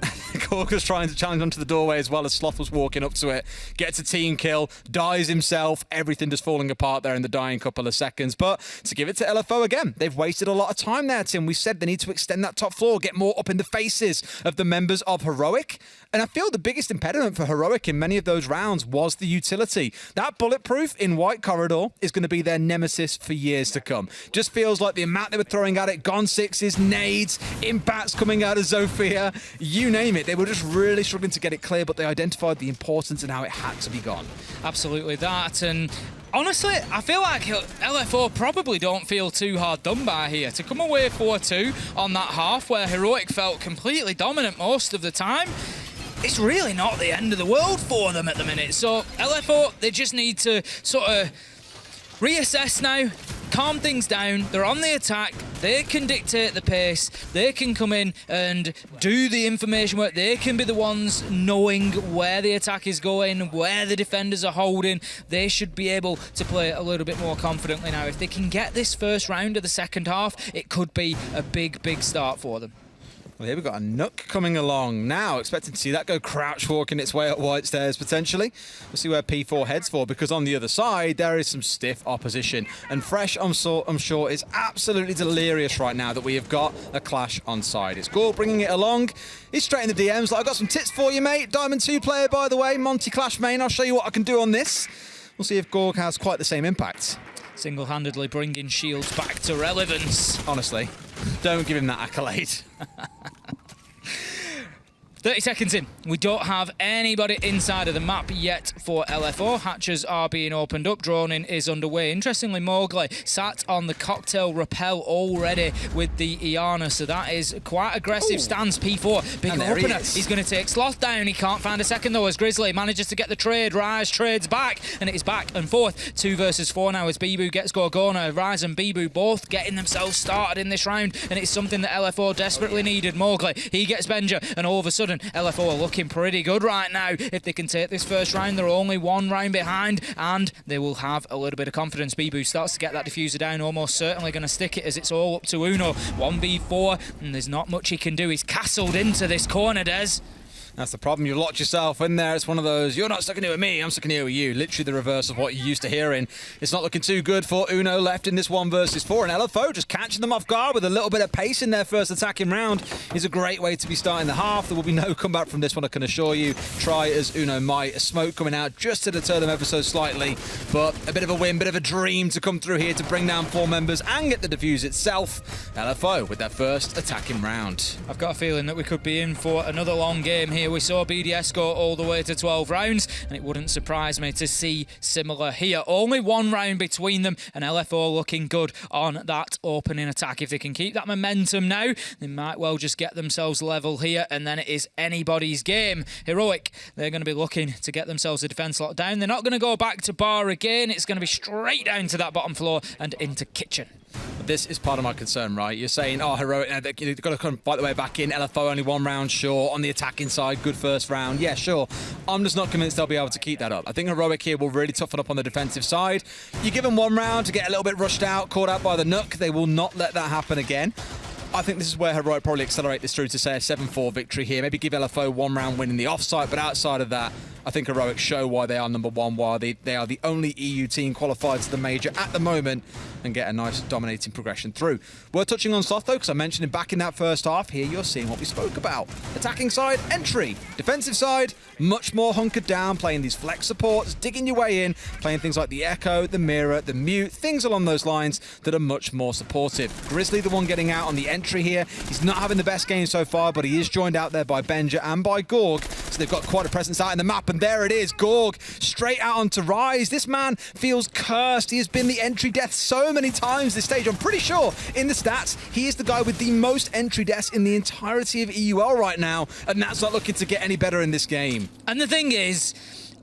Speaker 2: Gorga's trying to challenge onto the doorway as well as Sloth was walking up to it. Gets a team kill, dies himself. Everything just falling apart there in the dying couple of seconds. But to give it to LFO again, they've wasted a lot of time there, Tim. We said they need to extend that top floor, get more up in the faces of the members of Heroic. And I feel the biggest impediment for Heroic in many of those rounds was the utility. That bulletproof in White Corridor is going to be their nemesis for years to come. Just feels like the amount they were throwing at it, Gone Sixes, nades, impacts coming out of Zofia, you name it. They were just really struggling to get it clear, but they identified the importance and how it had to be gone.
Speaker 4: Absolutely that, and honestly, I feel like LFO probably don't feel too hard done by here. To come away 4-2 on that half where Heroic felt completely dominant most of the time, it's really not the end of the world for them at the minute. So LFO, they just need to sort of reassess now, calm things down. They're on the attack. They can dictate the pace. They can come in and do the information work. They can be the ones knowing where the attack is going, where the defenders are holding. They should be able to play a little bit more confidently now. If they can get this first round of the second half, it could be a big, big start for them.
Speaker 2: Well, here we've got a Nook coming along now, expecting to see that go crouch walking its way up white stairs potentially. We'll see where P4 heads for, because on the other side there is some stiff opposition. And Fresh, I'm sure, is absolutely delirious right now that we have got a clash on side. It's Gore bringing it along. He's straight in the DMs like, I've got some tips for you, mate. Diamond 2 player, by the way, Monty Clash main. I'll show you what I can do on this. We'll see if Gorg has quite the same impact.
Speaker 4: Single-handedly bringing Shields back to relevance.
Speaker 2: Honestly, don't give him that accolade.
Speaker 4: 30 seconds in. We don't have anybody inside of the map yet for LFO. Hatches are being opened up. Droning is underway. Interestingly, Mowgli sat on the cocktail rappel already with the Iana, so that is quite aggressive stance. P4, big opener. He's going to take Sloth down. He can't find a second though as Grizzly manages to get the trade. Rise trades back, and it is back and forth. 2 versus 4 now as Bibu gets Gorgona. Rise and Bibu both getting themselves started in this round, and it's something that LFO desperately needed. Mowgli, he gets Benja, and all of a sudden LFO are looking pretty good right now. If they can take this first round, they're only 1 round behind, and they will have a little bit of confidence. Bibu starts to get that diffuser down, almost certainly going to stick it as it's all up to Uno. 1v4, and there's not much he can do. He's castled into this corner, Des.
Speaker 2: That's the problem. You locked yourself in there. It's one of those, you're not stuck in here with me, I'm stuck in here with you. Literally the reverse of what you're used to hearing. It's not looking too good for Uno left in this 1 versus 4. And LFO just catching them off guard with a little bit of pace in their first attacking round is a great way to be starting the half. There will be no comeback from this one, I can assure you. Try as Uno might. A smoke coming out just to deter them ever so slightly. But a bit of a win, bit of a dream to come through here to bring down 4 members and get the defuse itself. LFO with their first attacking round.
Speaker 4: I've got a feeling that we could be in for another long game here. We saw BDS go all the way to 12 rounds, and it wouldn't surprise me to see similar here. Only 1 round between them, and LFO looking good on that opening attack. If they can keep that momentum now, they might well just get themselves level here, and then it is anybody's game. Heroic, they're going to be looking to get themselves a defense locked down. They're not going to go back to bar again. It's going to be straight down to that bottom floor and into kitchen.
Speaker 2: This is part of my concern, right? You're saying, oh, Heroic, they've got to come fight their way back in. LFO only 1 round, sure. On the attacking side, good first round. Yeah, sure. I'm just not convinced they'll be able to keep that up. I think Heroic here will really toughen up on the defensive side. You give them 1 round to get a little bit rushed out, caught out by the Nook. They will not let that happen again. I think this is where Heroic probably accelerate this through to, say, a 7-4 victory here. Maybe give LFO 1 round win in the offside, but outside of that, I think Heroic show why they are number 1, why they are the only EU team qualified to the major at the moment, and get a nice dominating progression through. We're touching on Sloth though, because I mentioned him back in that first half. Here you're seeing what we spoke about. Attacking side, entry. Defensive side, much more hunkered down, playing these flex supports, digging your way in, playing things like the Echo, the Mirror, the Mute, things along those lines that are much more supportive. Grizzly, the one getting out on the entry here. He's not having the best game so far, but he is joined out there by Benja and by Gorg, so they've got quite a presence out in the map, and there it is, Gorg straight out onto Rise. This man feels cursed. He has been the entry death so many times this stage. I'm pretty sure in the stats he is the guy with the most entry deaths in the entirety of EUL right now, and that's not looking to get any better in this game.
Speaker 4: And the thing is,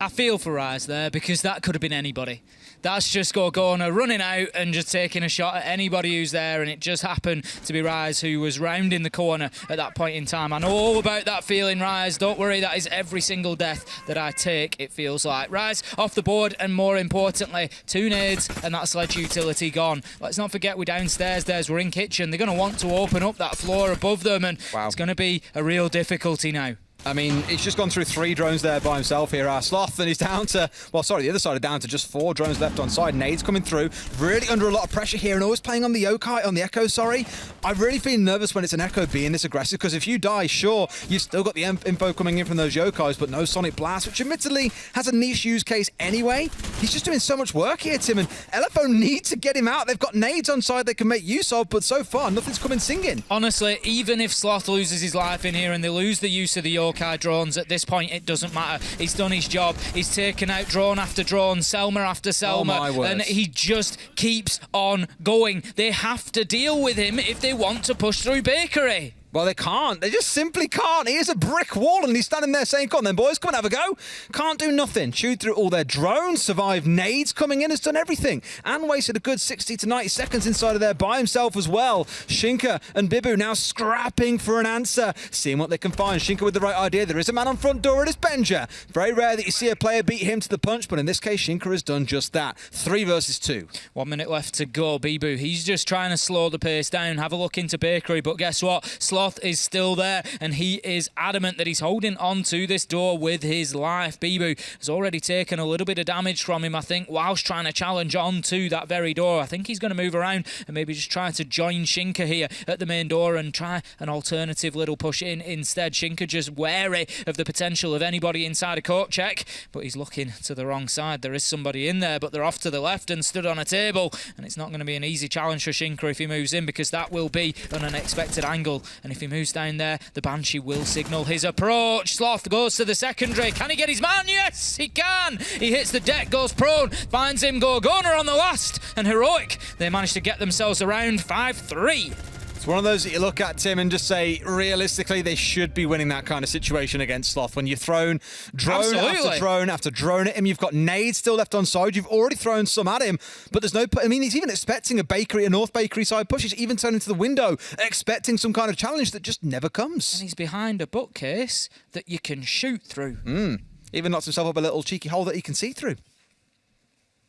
Speaker 4: I feel for Rise there, because that could have been anybody. That's just Gorgona running out and just taking a shot at anybody who's there, and it just happened to be Rise who was rounding the corner at that point in time. I know all about that feeling, Rise. Don't worry, that is every single death that I take, it feels like. Rise off the board, and more importantly, 2 nades, and that sledge utility gone. Let's not forget we're downstairs, we're in kitchen. They're going to want to open up that floor above them, and It's going to be a real difficulty now.
Speaker 2: I mean, he's just gone through 3 drones there by himself here, our Sloth, and he's down to, well, sorry, the other side are down to just 4 drones left on side. Nades coming through, really under a lot of pressure here, and always playing on the Yokai, on the Echo, sorry. I really feel nervous when it's an Echo being this aggressive, because if you die, sure, you've still got the info coming in from those Yokais, but no Sonic Blast, which admittedly has a niche use case anyway. He's just doing so much work here, Tim, and LFO need to get him out. They've got nades on side they can make use of, but so far, nothing's coming singing.
Speaker 4: Honestly, even if Sloth loses his life in here and they lose the use of the Yokai drones, at this point it doesn't matter. He's done his job. He's taken out drone after drone, Selma after Selma, and he just keeps on going. They have to deal with him if they want to push through Bakery.
Speaker 2: Well, they can't. They just simply can't. He is a brick wall, and he's standing there saying, come on then, boys, come and have a go. Can't do nothing. Chewed through all their drones, survived nades coming in, has done everything, and wasted a good 60 to 90 seconds inside of there by himself as well. Shinka and Bibu now scrapping for an answer, seeing what they can find. Shinka with the right idea. There is a man on front door. It is Benja. Very rare that you see a player beat him to the punch, but in this case, Shinka has done just that. 3 versus 2.
Speaker 4: 1 minute left to go. Bibu, he's just trying to slow the pace down, have a look into Bakery, but guess what? Sloth is still there, and he is adamant that he's holding on to this door with his life. Bibu has already taken a little bit of damage from him, I think, whilst trying to challenge on to that very door. I think he's going to move around and maybe just try to join Shinka here at the main door and try an alternative little push in instead. Shinka just wary of the potential of anybody inside a court check, but he's looking to the wrong side. There is somebody in there, but they're off to the left and stood on a table, and it's not going to be an easy challenge for Shinka if he moves in, because that will be an unexpected angle, and if he moves down there, the Banshee will signal his approach. Sloth goes to the secondary. Can he get his man? Yes, he can. He hits the deck, goes prone, finds him, Gorgona on the last, and Heroic, they managed to get themselves around 5-3.
Speaker 2: It's one of those that you look at, Tim, and just say, realistically, they should be winning that kind of situation against Sloth. When you've thrown drone after drone after drone at him, you've got nades still left on side, you've already thrown some at him, but there's no... I mean, he's even expecting a bakery, a North Bakery side push. He's even turned into the window, expecting some kind of challenge that just never comes.
Speaker 4: And he's behind a bookcase that you can shoot through.
Speaker 2: Even knocks himself up a little cheeky hole that he can see through.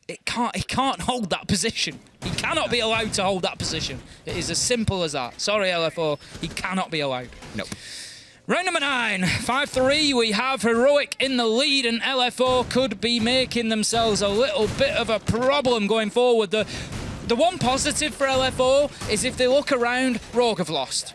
Speaker 4: He can't hold that position. He cannot be allowed to hold that position. It is as simple as that. Sorry, LFO. He cannot be allowed.
Speaker 2: Nope.
Speaker 4: Round number 9, 5-3. We have Heroic in the lead, and LFO could be making themselves a little bit of a problem going forward. The one positive for LFO is if they look around, Rogue have lost.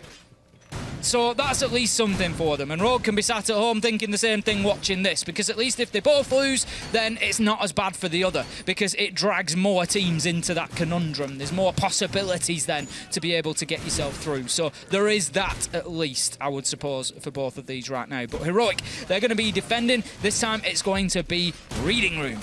Speaker 4: So that's at least something for them. And Rogue can be sat at home thinking the same thing watching this, because at least if they both lose, then it's not as bad for the other, because it drags more teams into that conundrum. There's more possibilities then to be able to get yourself through. So there is that, at least, I would suppose, for both of these right now. But Heroic, they're going to be defending. This time it's going to be Reading Room.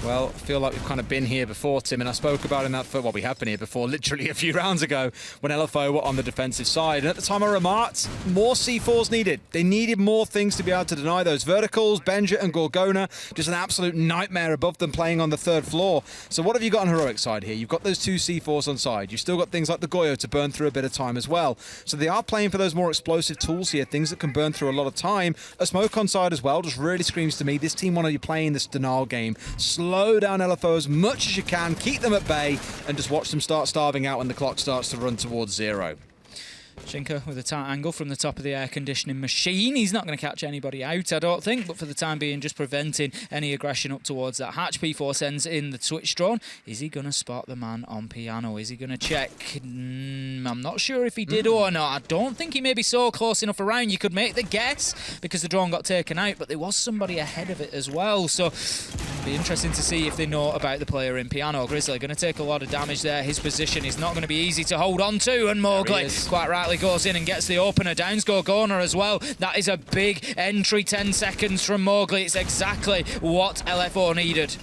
Speaker 2: Well, I feel like we've kind of been here before, Tim, and I spoke about in that... Well, we have been here before, literally a few rounds ago, when LFO were on the defensive side. And at the time I remarked, more C4s needed. They needed more things to be able to deny those verticals. Benja and Gorgona, just an absolute nightmare above them playing on the 3rd floor. So what have you got on Heroic side here? You've got those 2 C4s on side. You've still got things like the Goyo to burn through a bit of time as well. So they are playing for those more explosive tools here, things that can burn through a lot of time. A smoke on side as well just really screams to me, this team want to be playing this denial game. Slow down LFO as much as you can, keep them at bay, and just watch them start starving out when the clock starts to run towards 0.
Speaker 4: Shinka with a tight angle from the top of the air conditioning machine. He's not going to catch anybody out, I don't think, but for the time being, just preventing any aggression up towards that hatch. P4 sends in the Twitch drone. Is he going to spot the man on piano? Is he going to check? I'm not sure if he did or not. I don't think he may be so close enough around. You could make the guess because the drone got taken out, but there was somebody ahead of it as well. So it'll be interesting to see if they know about the player in piano. Grizzly going to take a lot of damage there. His position is not going to be easy to hold on to, and Mowgli quite rightly goes in and gets the opener. Downs Gorgona as well. That is a big entry, 10 seconds from Mowgli. It's exactly what LFO needed.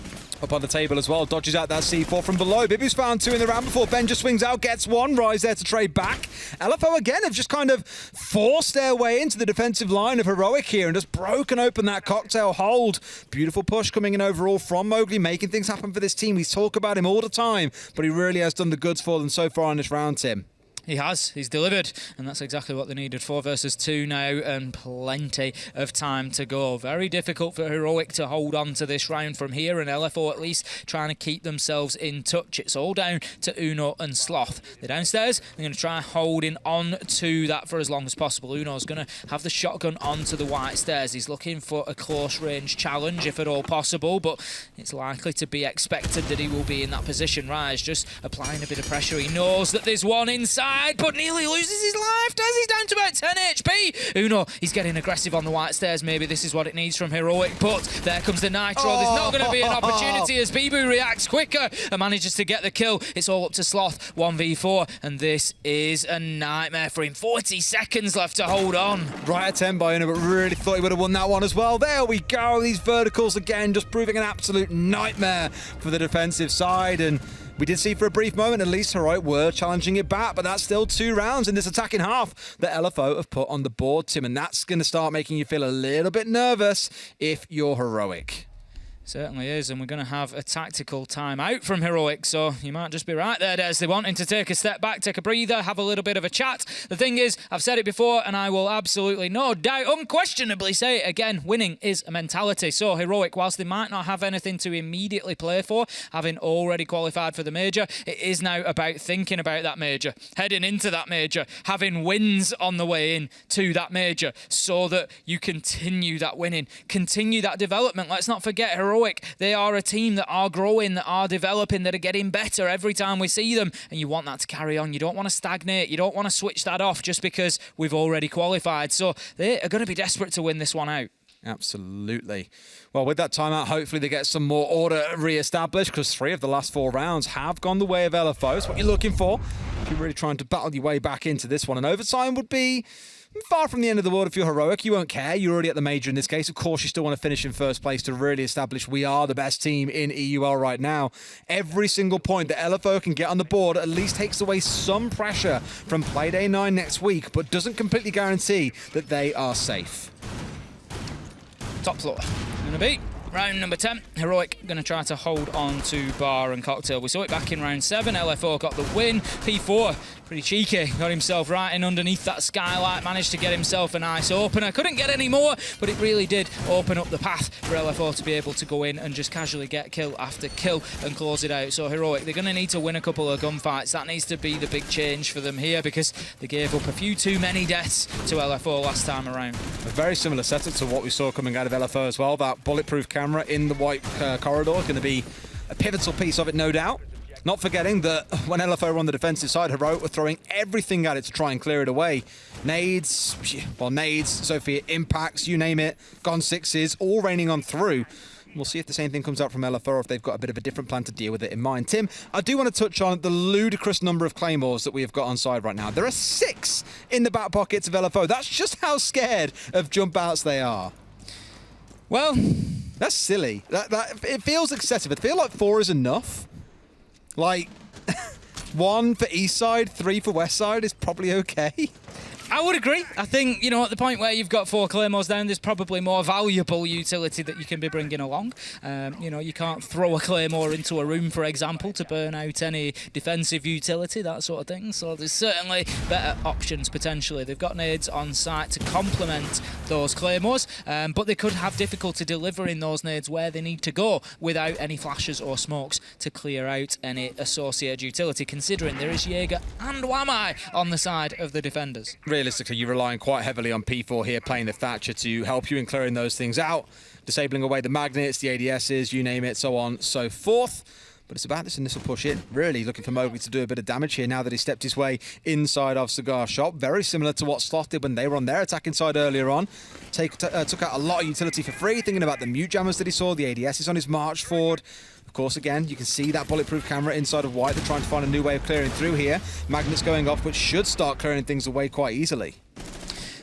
Speaker 2: Up on the table as well, dodges out that C4 from below. Bibu's found 2 in the round before. Benja swings out, gets 1. Rise there to trade back. LFO again have just kind of forced their way into the defensive line of Heroic here and just broken open that cocktail hold. Beautiful push coming in overall from Mowgli, making things happen for this team. We talk about him all the time, but he really has done the goods for them so far in this round, Tim.
Speaker 4: He has. He's delivered, and that's exactly what they needed. 4 versus 2 now, and plenty of time to go. Very difficult for Heroic to hold on to this round from here, and LFO at least trying to keep themselves in touch. It's all down to Uno and Sloth. They're downstairs. They're going to try holding on to that for as long as possible. Uno's going to have the shotgun onto the white stairs. He's looking for a close-range challenge, if at all possible, but it's likely to be expected that he will be in that position. Rise just applying a bit of pressure. He knows that there's one inside, but nearly loses his life. He's down to about 10 HP. Uno, he's getting aggressive on the white stairs. Maybe this is what it needs from Heroic, but there comes the Nitro. There's not going to be an opportunity as Bibu reacts quicker and manages to get the kill. It's all up to Sloth, 1v4, and this is a nightmare for him. 40 seconds left to hold on.
Speaker 2: Right at 10 by Uno, but really thought he would have won that one as well. There we go. These verticals again, just proving an absolute nightmare for the defensive side. And we did see for a brief moment, at least Heroic were challenging it back, but that's still 2 rounds in this attacking half that LFO have put on the board, Tim, and that's going to start making you feel a little bit nervous if you're Heroic.
Speaker 4: Certainly is, and we're going to have a tactical timeout from Heroic, so you might just be right there, Des. They're wanting to take a step back, take a breather, have a little bit of a chat. The thing is, I've said it before, and I will absolutely, no doubt, unquestionably say it again, winning is a mentality. So Heroic, whilst they might not have anything to immediately play for, having already qualified for the major, it is now about thinking about that major, heading into that major, having wins on the way in to that major, so that you continue that winning, continue that development. Let's not forget Heroic. They are a team that are growing, that are developing, that are getting better every time we see them, and you want that to carry on. You don't want to stagnate. You don't want to switch that off just because we've already qualified. So they are going to be desperate to win this one out.
Speaker 2: Absolutely. Well, with that timeout, hopefully they get some more order re-established, because 3 of the last 4 rounds have gone the way of LFO. It's what you're looking for if you're really trying to battle your way back into this one. And overtime would be far from the end of the world if you're Heroic. You won't care. You're already at the major in this case. Of course, you still want to finish in first place to really establish we are the best team in EUL right now. Every single point that LFO can get on the board at least takes away some pressure from Playday 9 next week, but doesn't completely guarantee that they are safe.
Speaker 4: Top floor. Going to be round number 10. Heroic going to try to hold on to Bar and Cocktail. We saw it back in round 7. LFO got the win. P4, pretty cheeky, got himself right in underneath that skylight, managed to get himself a nice opener. Couldn't get any more, but it really did open up the path for LFO to be able to go in and just casually get kill after kill and close it out. So Heroic, they're going to need to win a couple of gunfights. That needs to be the big change for them here, because they gave up a few too many deaths to LFO last time around.
Speaker 2: A very similar setup to what we saw coming out of LFO as well. That bulletproof camera in the white corridor is going to be a pivotal piece of it, no doubt. Not forgetting that when LFO were on the defensive side, Heroic were throwing everything at it to try and clear it away. Nades, Sophia impacts, you name it, gone 6s, all raining on through. We'll see if the same thing comes out from LFO, or if they've got a bit of a different plan to deal with it in mind. Tim, I do want to touch on the ludicrous number of claymores that we have got on side right now. There are 6 in the back pockets of LFO. That's just how scared of jump outs they are.
Speaker 4: Well,
Speaker 2: that's silly. It feels excessive. I feel like 4 is enough. Like, 1 for east side, 3 for west side is probably okay.
Speaker 4: I would agree. I think, at the point where you've got 4 claymores down, there's probably more valuable utility that you can be bringing along. You can't throw a claymore into a room, for example, to burn out any defensive utility, that sort of thing. So there's certainly better options, potentially. They've got nades on site to complement those claymores, but they could have difficulty delivering those nades where they need to go without any flashes or smokes to clear out any associated utility, considering there is Jaeger and Wamai on the side of the defenders.
Speaker 2: Realistically, you're relying quite heavily on P4 here playing the Thatcher to help you in clearing those things out, disabling away the magnets, the ADSs, you name it, so on, so forth. But it's about this initial push in. Really looking for Mowgli to do a bit of damage here now that he stepped his way inside of Cigar Shop. Very similar to what Sloth did when they were on their attacking side earlier on. Took out a lot of utility for free, thinking about the mute jammers that he saw, the ADSs on his march forward. Of course, again, you can see that bulletproof camera inside of White. They're trying to find a new way of clearing through here. Magnets going off, which should start clearing things away quite easily.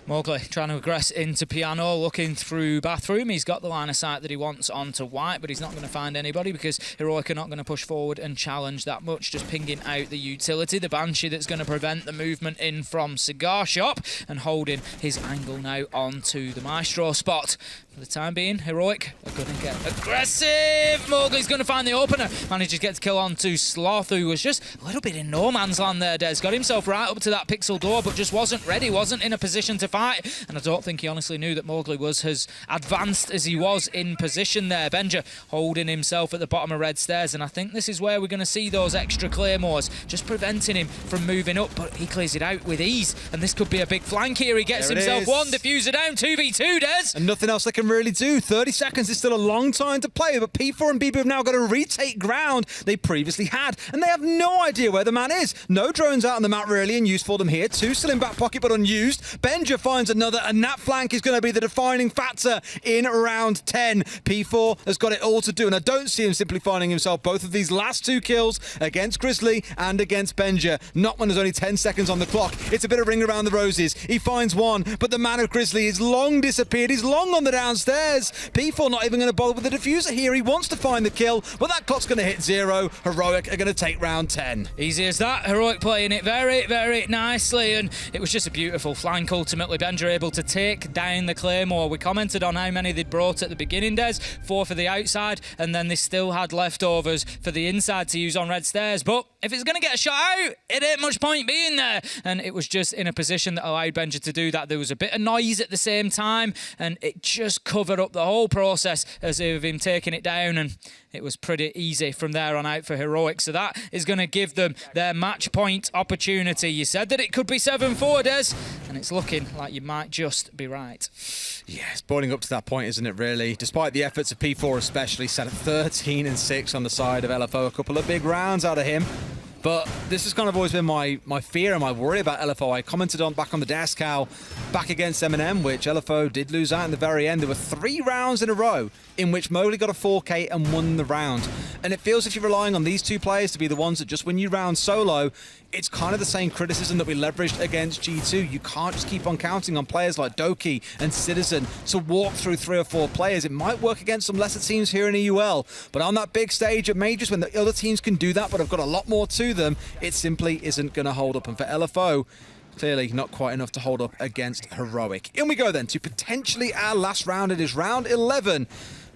Speaker 4: Mowgli trying to aggress into Piano, looking through Bathroom. He's got the line of sight that he wants onto White, but he's not going to find anybody because Heroic are not going to push forward and challenge that much, just pinging out the utility. The Banshee that's going to prevent the movement in from Cigar Shop and holding his angle now onto the Maestro spot. For the time being, Heroic are going to get aggressive. Mowgli's going to find the opener. Manages to get the kill onto Sloth, who was just a little bit in no man's land there, Des. Got himself right up to that pixel door, but just wasn't ready, wasn't in a position to fight. And I don't think he honestly knew that Mowgli was as advanced as he was in position there. Benja holding himself at the bottom of Red Stairs, and I think this is where we're going to see those extra claymores, just preventing him from moving up, but he clears it out with ease. And this could be a big flank here. He gets himself one, diffuser down, 2v2, Des.
Speaker 2: And nothing else they can really do. 30 seconds is still a long time to play, but P4 and BB have now got to retake ground they previously had, and they have no idea where the man is. No drones out on the map really in use for them here. 2 still in back pocket but unused. Benja finds another, and that flank is going to be the defining factor in round 10. P4 has got it all to do, and I don't see him simply finding himself both of these last 2 kills against Grizzly and against Benja. Not when there's only 10 seconds on the clock. It's a bit of ring around the roses. He finds one, but the man of Grizzly is long disappeared. He's long on the down downstairs. P4 not even going to bother with the diffuser here. He wants to find the kill, but that clock's going to hit 0. Heroic are going to take round 10.
Speaker 4: Easy as that. Heroic playing it very, very nicely, and it was just a beautiful flank. Ultimately, Benja able to take down the Claymore. We commented on how many they'd brought at the beginning, Des. 4 for the outside, and then they still had leftovers for the inside to use on red stairs. But if it's going to get a shot out, it ain't much point being there. And it was just in a position that allowed Benja to do that. There was a bit of noise at the same time, and it just covered up the whole process as of him taking it down, and it was pretty easy from there on out for Heroic. So that is going to give them their match point opportunity. You said that it could be 7-4, Des, and it's looking like you might just be right.
Speaker 2: Yeah, it's boiling up to that point, isn't it, really? Despite the efforts of P4 especially, set at 13-6 on the side of LFO. A couple of big rounds out of him. But this has kind of always been my fear and my worry about LFO. I commented on back on the desk how back against M&M, which LFO did lose out in the very end, there were 3 rounds in a row in which Mowgli got a 4K and won the round. And it feels if you're relying on these 2 players to be the ones that just win you rounds solo, it's kind of the same criticism that we leveraged against G2. You can't just keep on counting on players like Doki and Citizen to walk through 3 or 4 players. It might work against some lesser teams here in EUL, but on that big stage at Majors, when the other teams can do that but have got a lot more to them, it simply isn't going to hold up. And for LFO, clearly not quite enough to hold up against Heroic. In we go then to potentially our last round. It is round 11.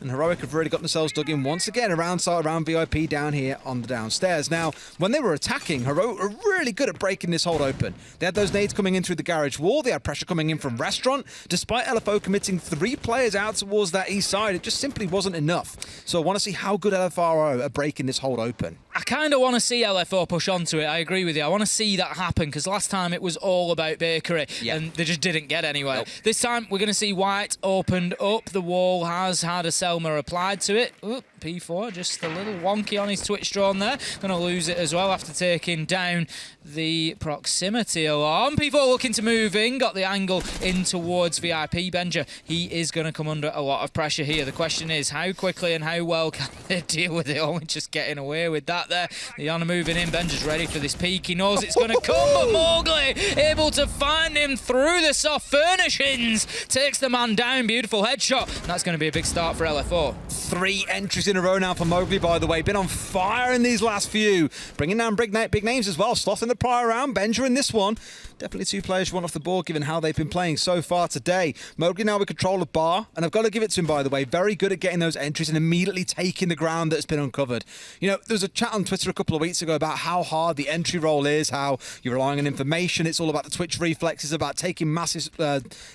Speaker 2: And Heroic have really got themselves dug in once again around VIP down here on the downstairs. Now, when they were attacking, Heroic were really good at breaking this hold open. They had those nades coming in through the garage wall. They had pressure coming in from Restaurant. Despite LFO committing 3 players out towards that east side, it just simply wasn't enough. So I want to see how good LFO are at breaking this hold open.
Speaker 4: I kind of want to see LFO push onto it. I agree with you. I want to see that happen because last time it was all about Bakery and they just didn't get anywhere. Nope. This time we're going to see White opened up. The wall has had a Selma applied to it. Oop, P4 just a little wonky on his Twitch drone there. Going to lose it as well after taking down the proximity alarm. P4 looking to move in. Got the angle in towards VIP. Benja, he is going to come under a lot of pressure here. The question is how quickly and how well can they deal with it? Only just getting away with that there. Liana moving in. Benja's ready for this peak. He knows it's going to come, but Mowgli able to find him through the soft furnishings. Takes the man down. Beautiful headshot. And that's going to be a big start for LFO.
Speaker 2: 3 entries in a row now for Mowgli, by the way. Been on fire in these last few. Bringing down big names as well. Sloth in the prior round. Benja in this one. Definitely 2 players who won off the board given how they've been playing so far today. Mowgli now with control of Bar. And I've got to give it to him, by the way. Very good at getting those entries and immediately taking the ground that's been uncovered. You know, there was a chat on Twitter a couple of weeks ago about how hard the entry role is, how you're relying on information. It's all about the Twitch reflexes, about taking massive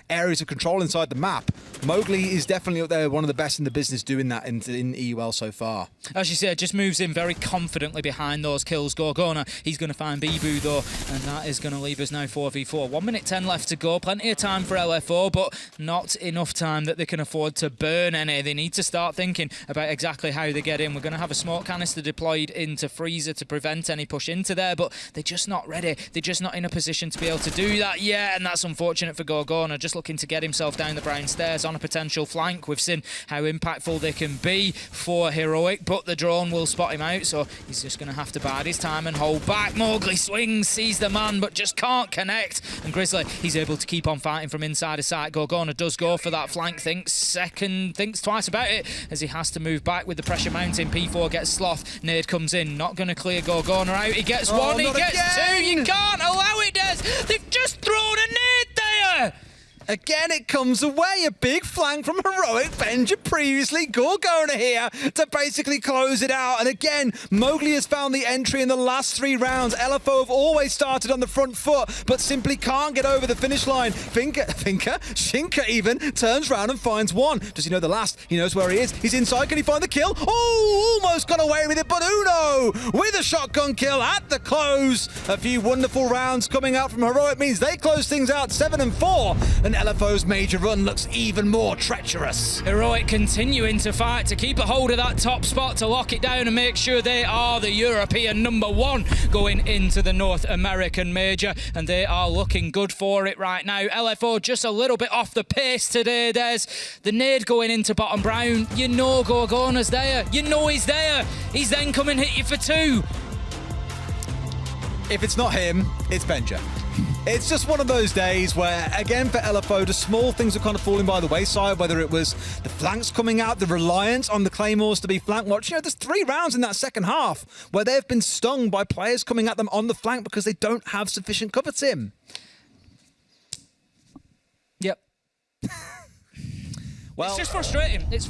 Speaker 2: areas of control inside the map. Mowgli is definitely up there, one of the best in the business doing that in EUL so far.
Speaker 4: As you said, just moves in very confidently behind those kills. Gorgona, he's going to find Bibu though, and that is going to leave us now 4v4. 1 minute 10 left to go. Plenty of time for LFO, but not enough time that they can afford to burn any. They need to start thinking about exactly how they get in. We're going to have a smoke canister deployed into Freezer to prevent any push into there, but they're just not ready. They're just not in a position to be able to do that yet, and that's unfortunate for Gorgona. Just looking to get himself down the brown stairs on a potential flank. We've seen how impactful they can be for Heroic, but the drone will spot him out, so he's just going to have to bide his time and hold back. Mowgli swings, sees the man, but just can't connect. And Grizzly, he's able to keep on fighting from inside of sight. Gorgona does go for that flank, thinks twice about it as he has to move back with the pressure mounting. P4 gets Sloth, nade comes in, not going to clear Gorgona out. He gets 1, he gets again. 2, you can't allow it, Des. They've just thrown a nade there.
Speaker 2: Again, it comes away. A big flank from Heroic. Benja previously. Gorgona here to basically close it out. And again, Mowgli has found the entry in the last 3 rounds. LFO have always started on the front foot, but simply can't get over the finish line. Shinka even turns around and finds 1. Does he know the last? He knows where he is. He's inside. Can he find the kill? Oh, almost got away with it, but Uno with a shotgun kill at the close. A few wonderful rounds coming out from Heroic means they close things out 7-4. And LFO's major run looks even more treacherous.
Speaker 4: Heroic continuing to fight to keep a hold of that top spot, to lock it down and make sure they are the European #1 going into the North American major, and they are looking good for it right now. LFO just a little bit off the pace today, Des. The nade going into bottom brown. You know Gorgona's there. You know he's there. He's then come and hit you for 2.
Speaker 2: If it's not him, it's Benja. It's just one of those days where, again, for LFO, the small things are kind of falling by the wayside, whether it was the flanks coming out, the reliance on the Claymores to be flank watch. You know, there's 3 rounds in that second half where they've been stung by players coming at them on the flank because they don't have sufficient cover, Tim.
Speaker 4: Yep.
Speaker 2: Well,
Speaker 4: It's just frustrating. It's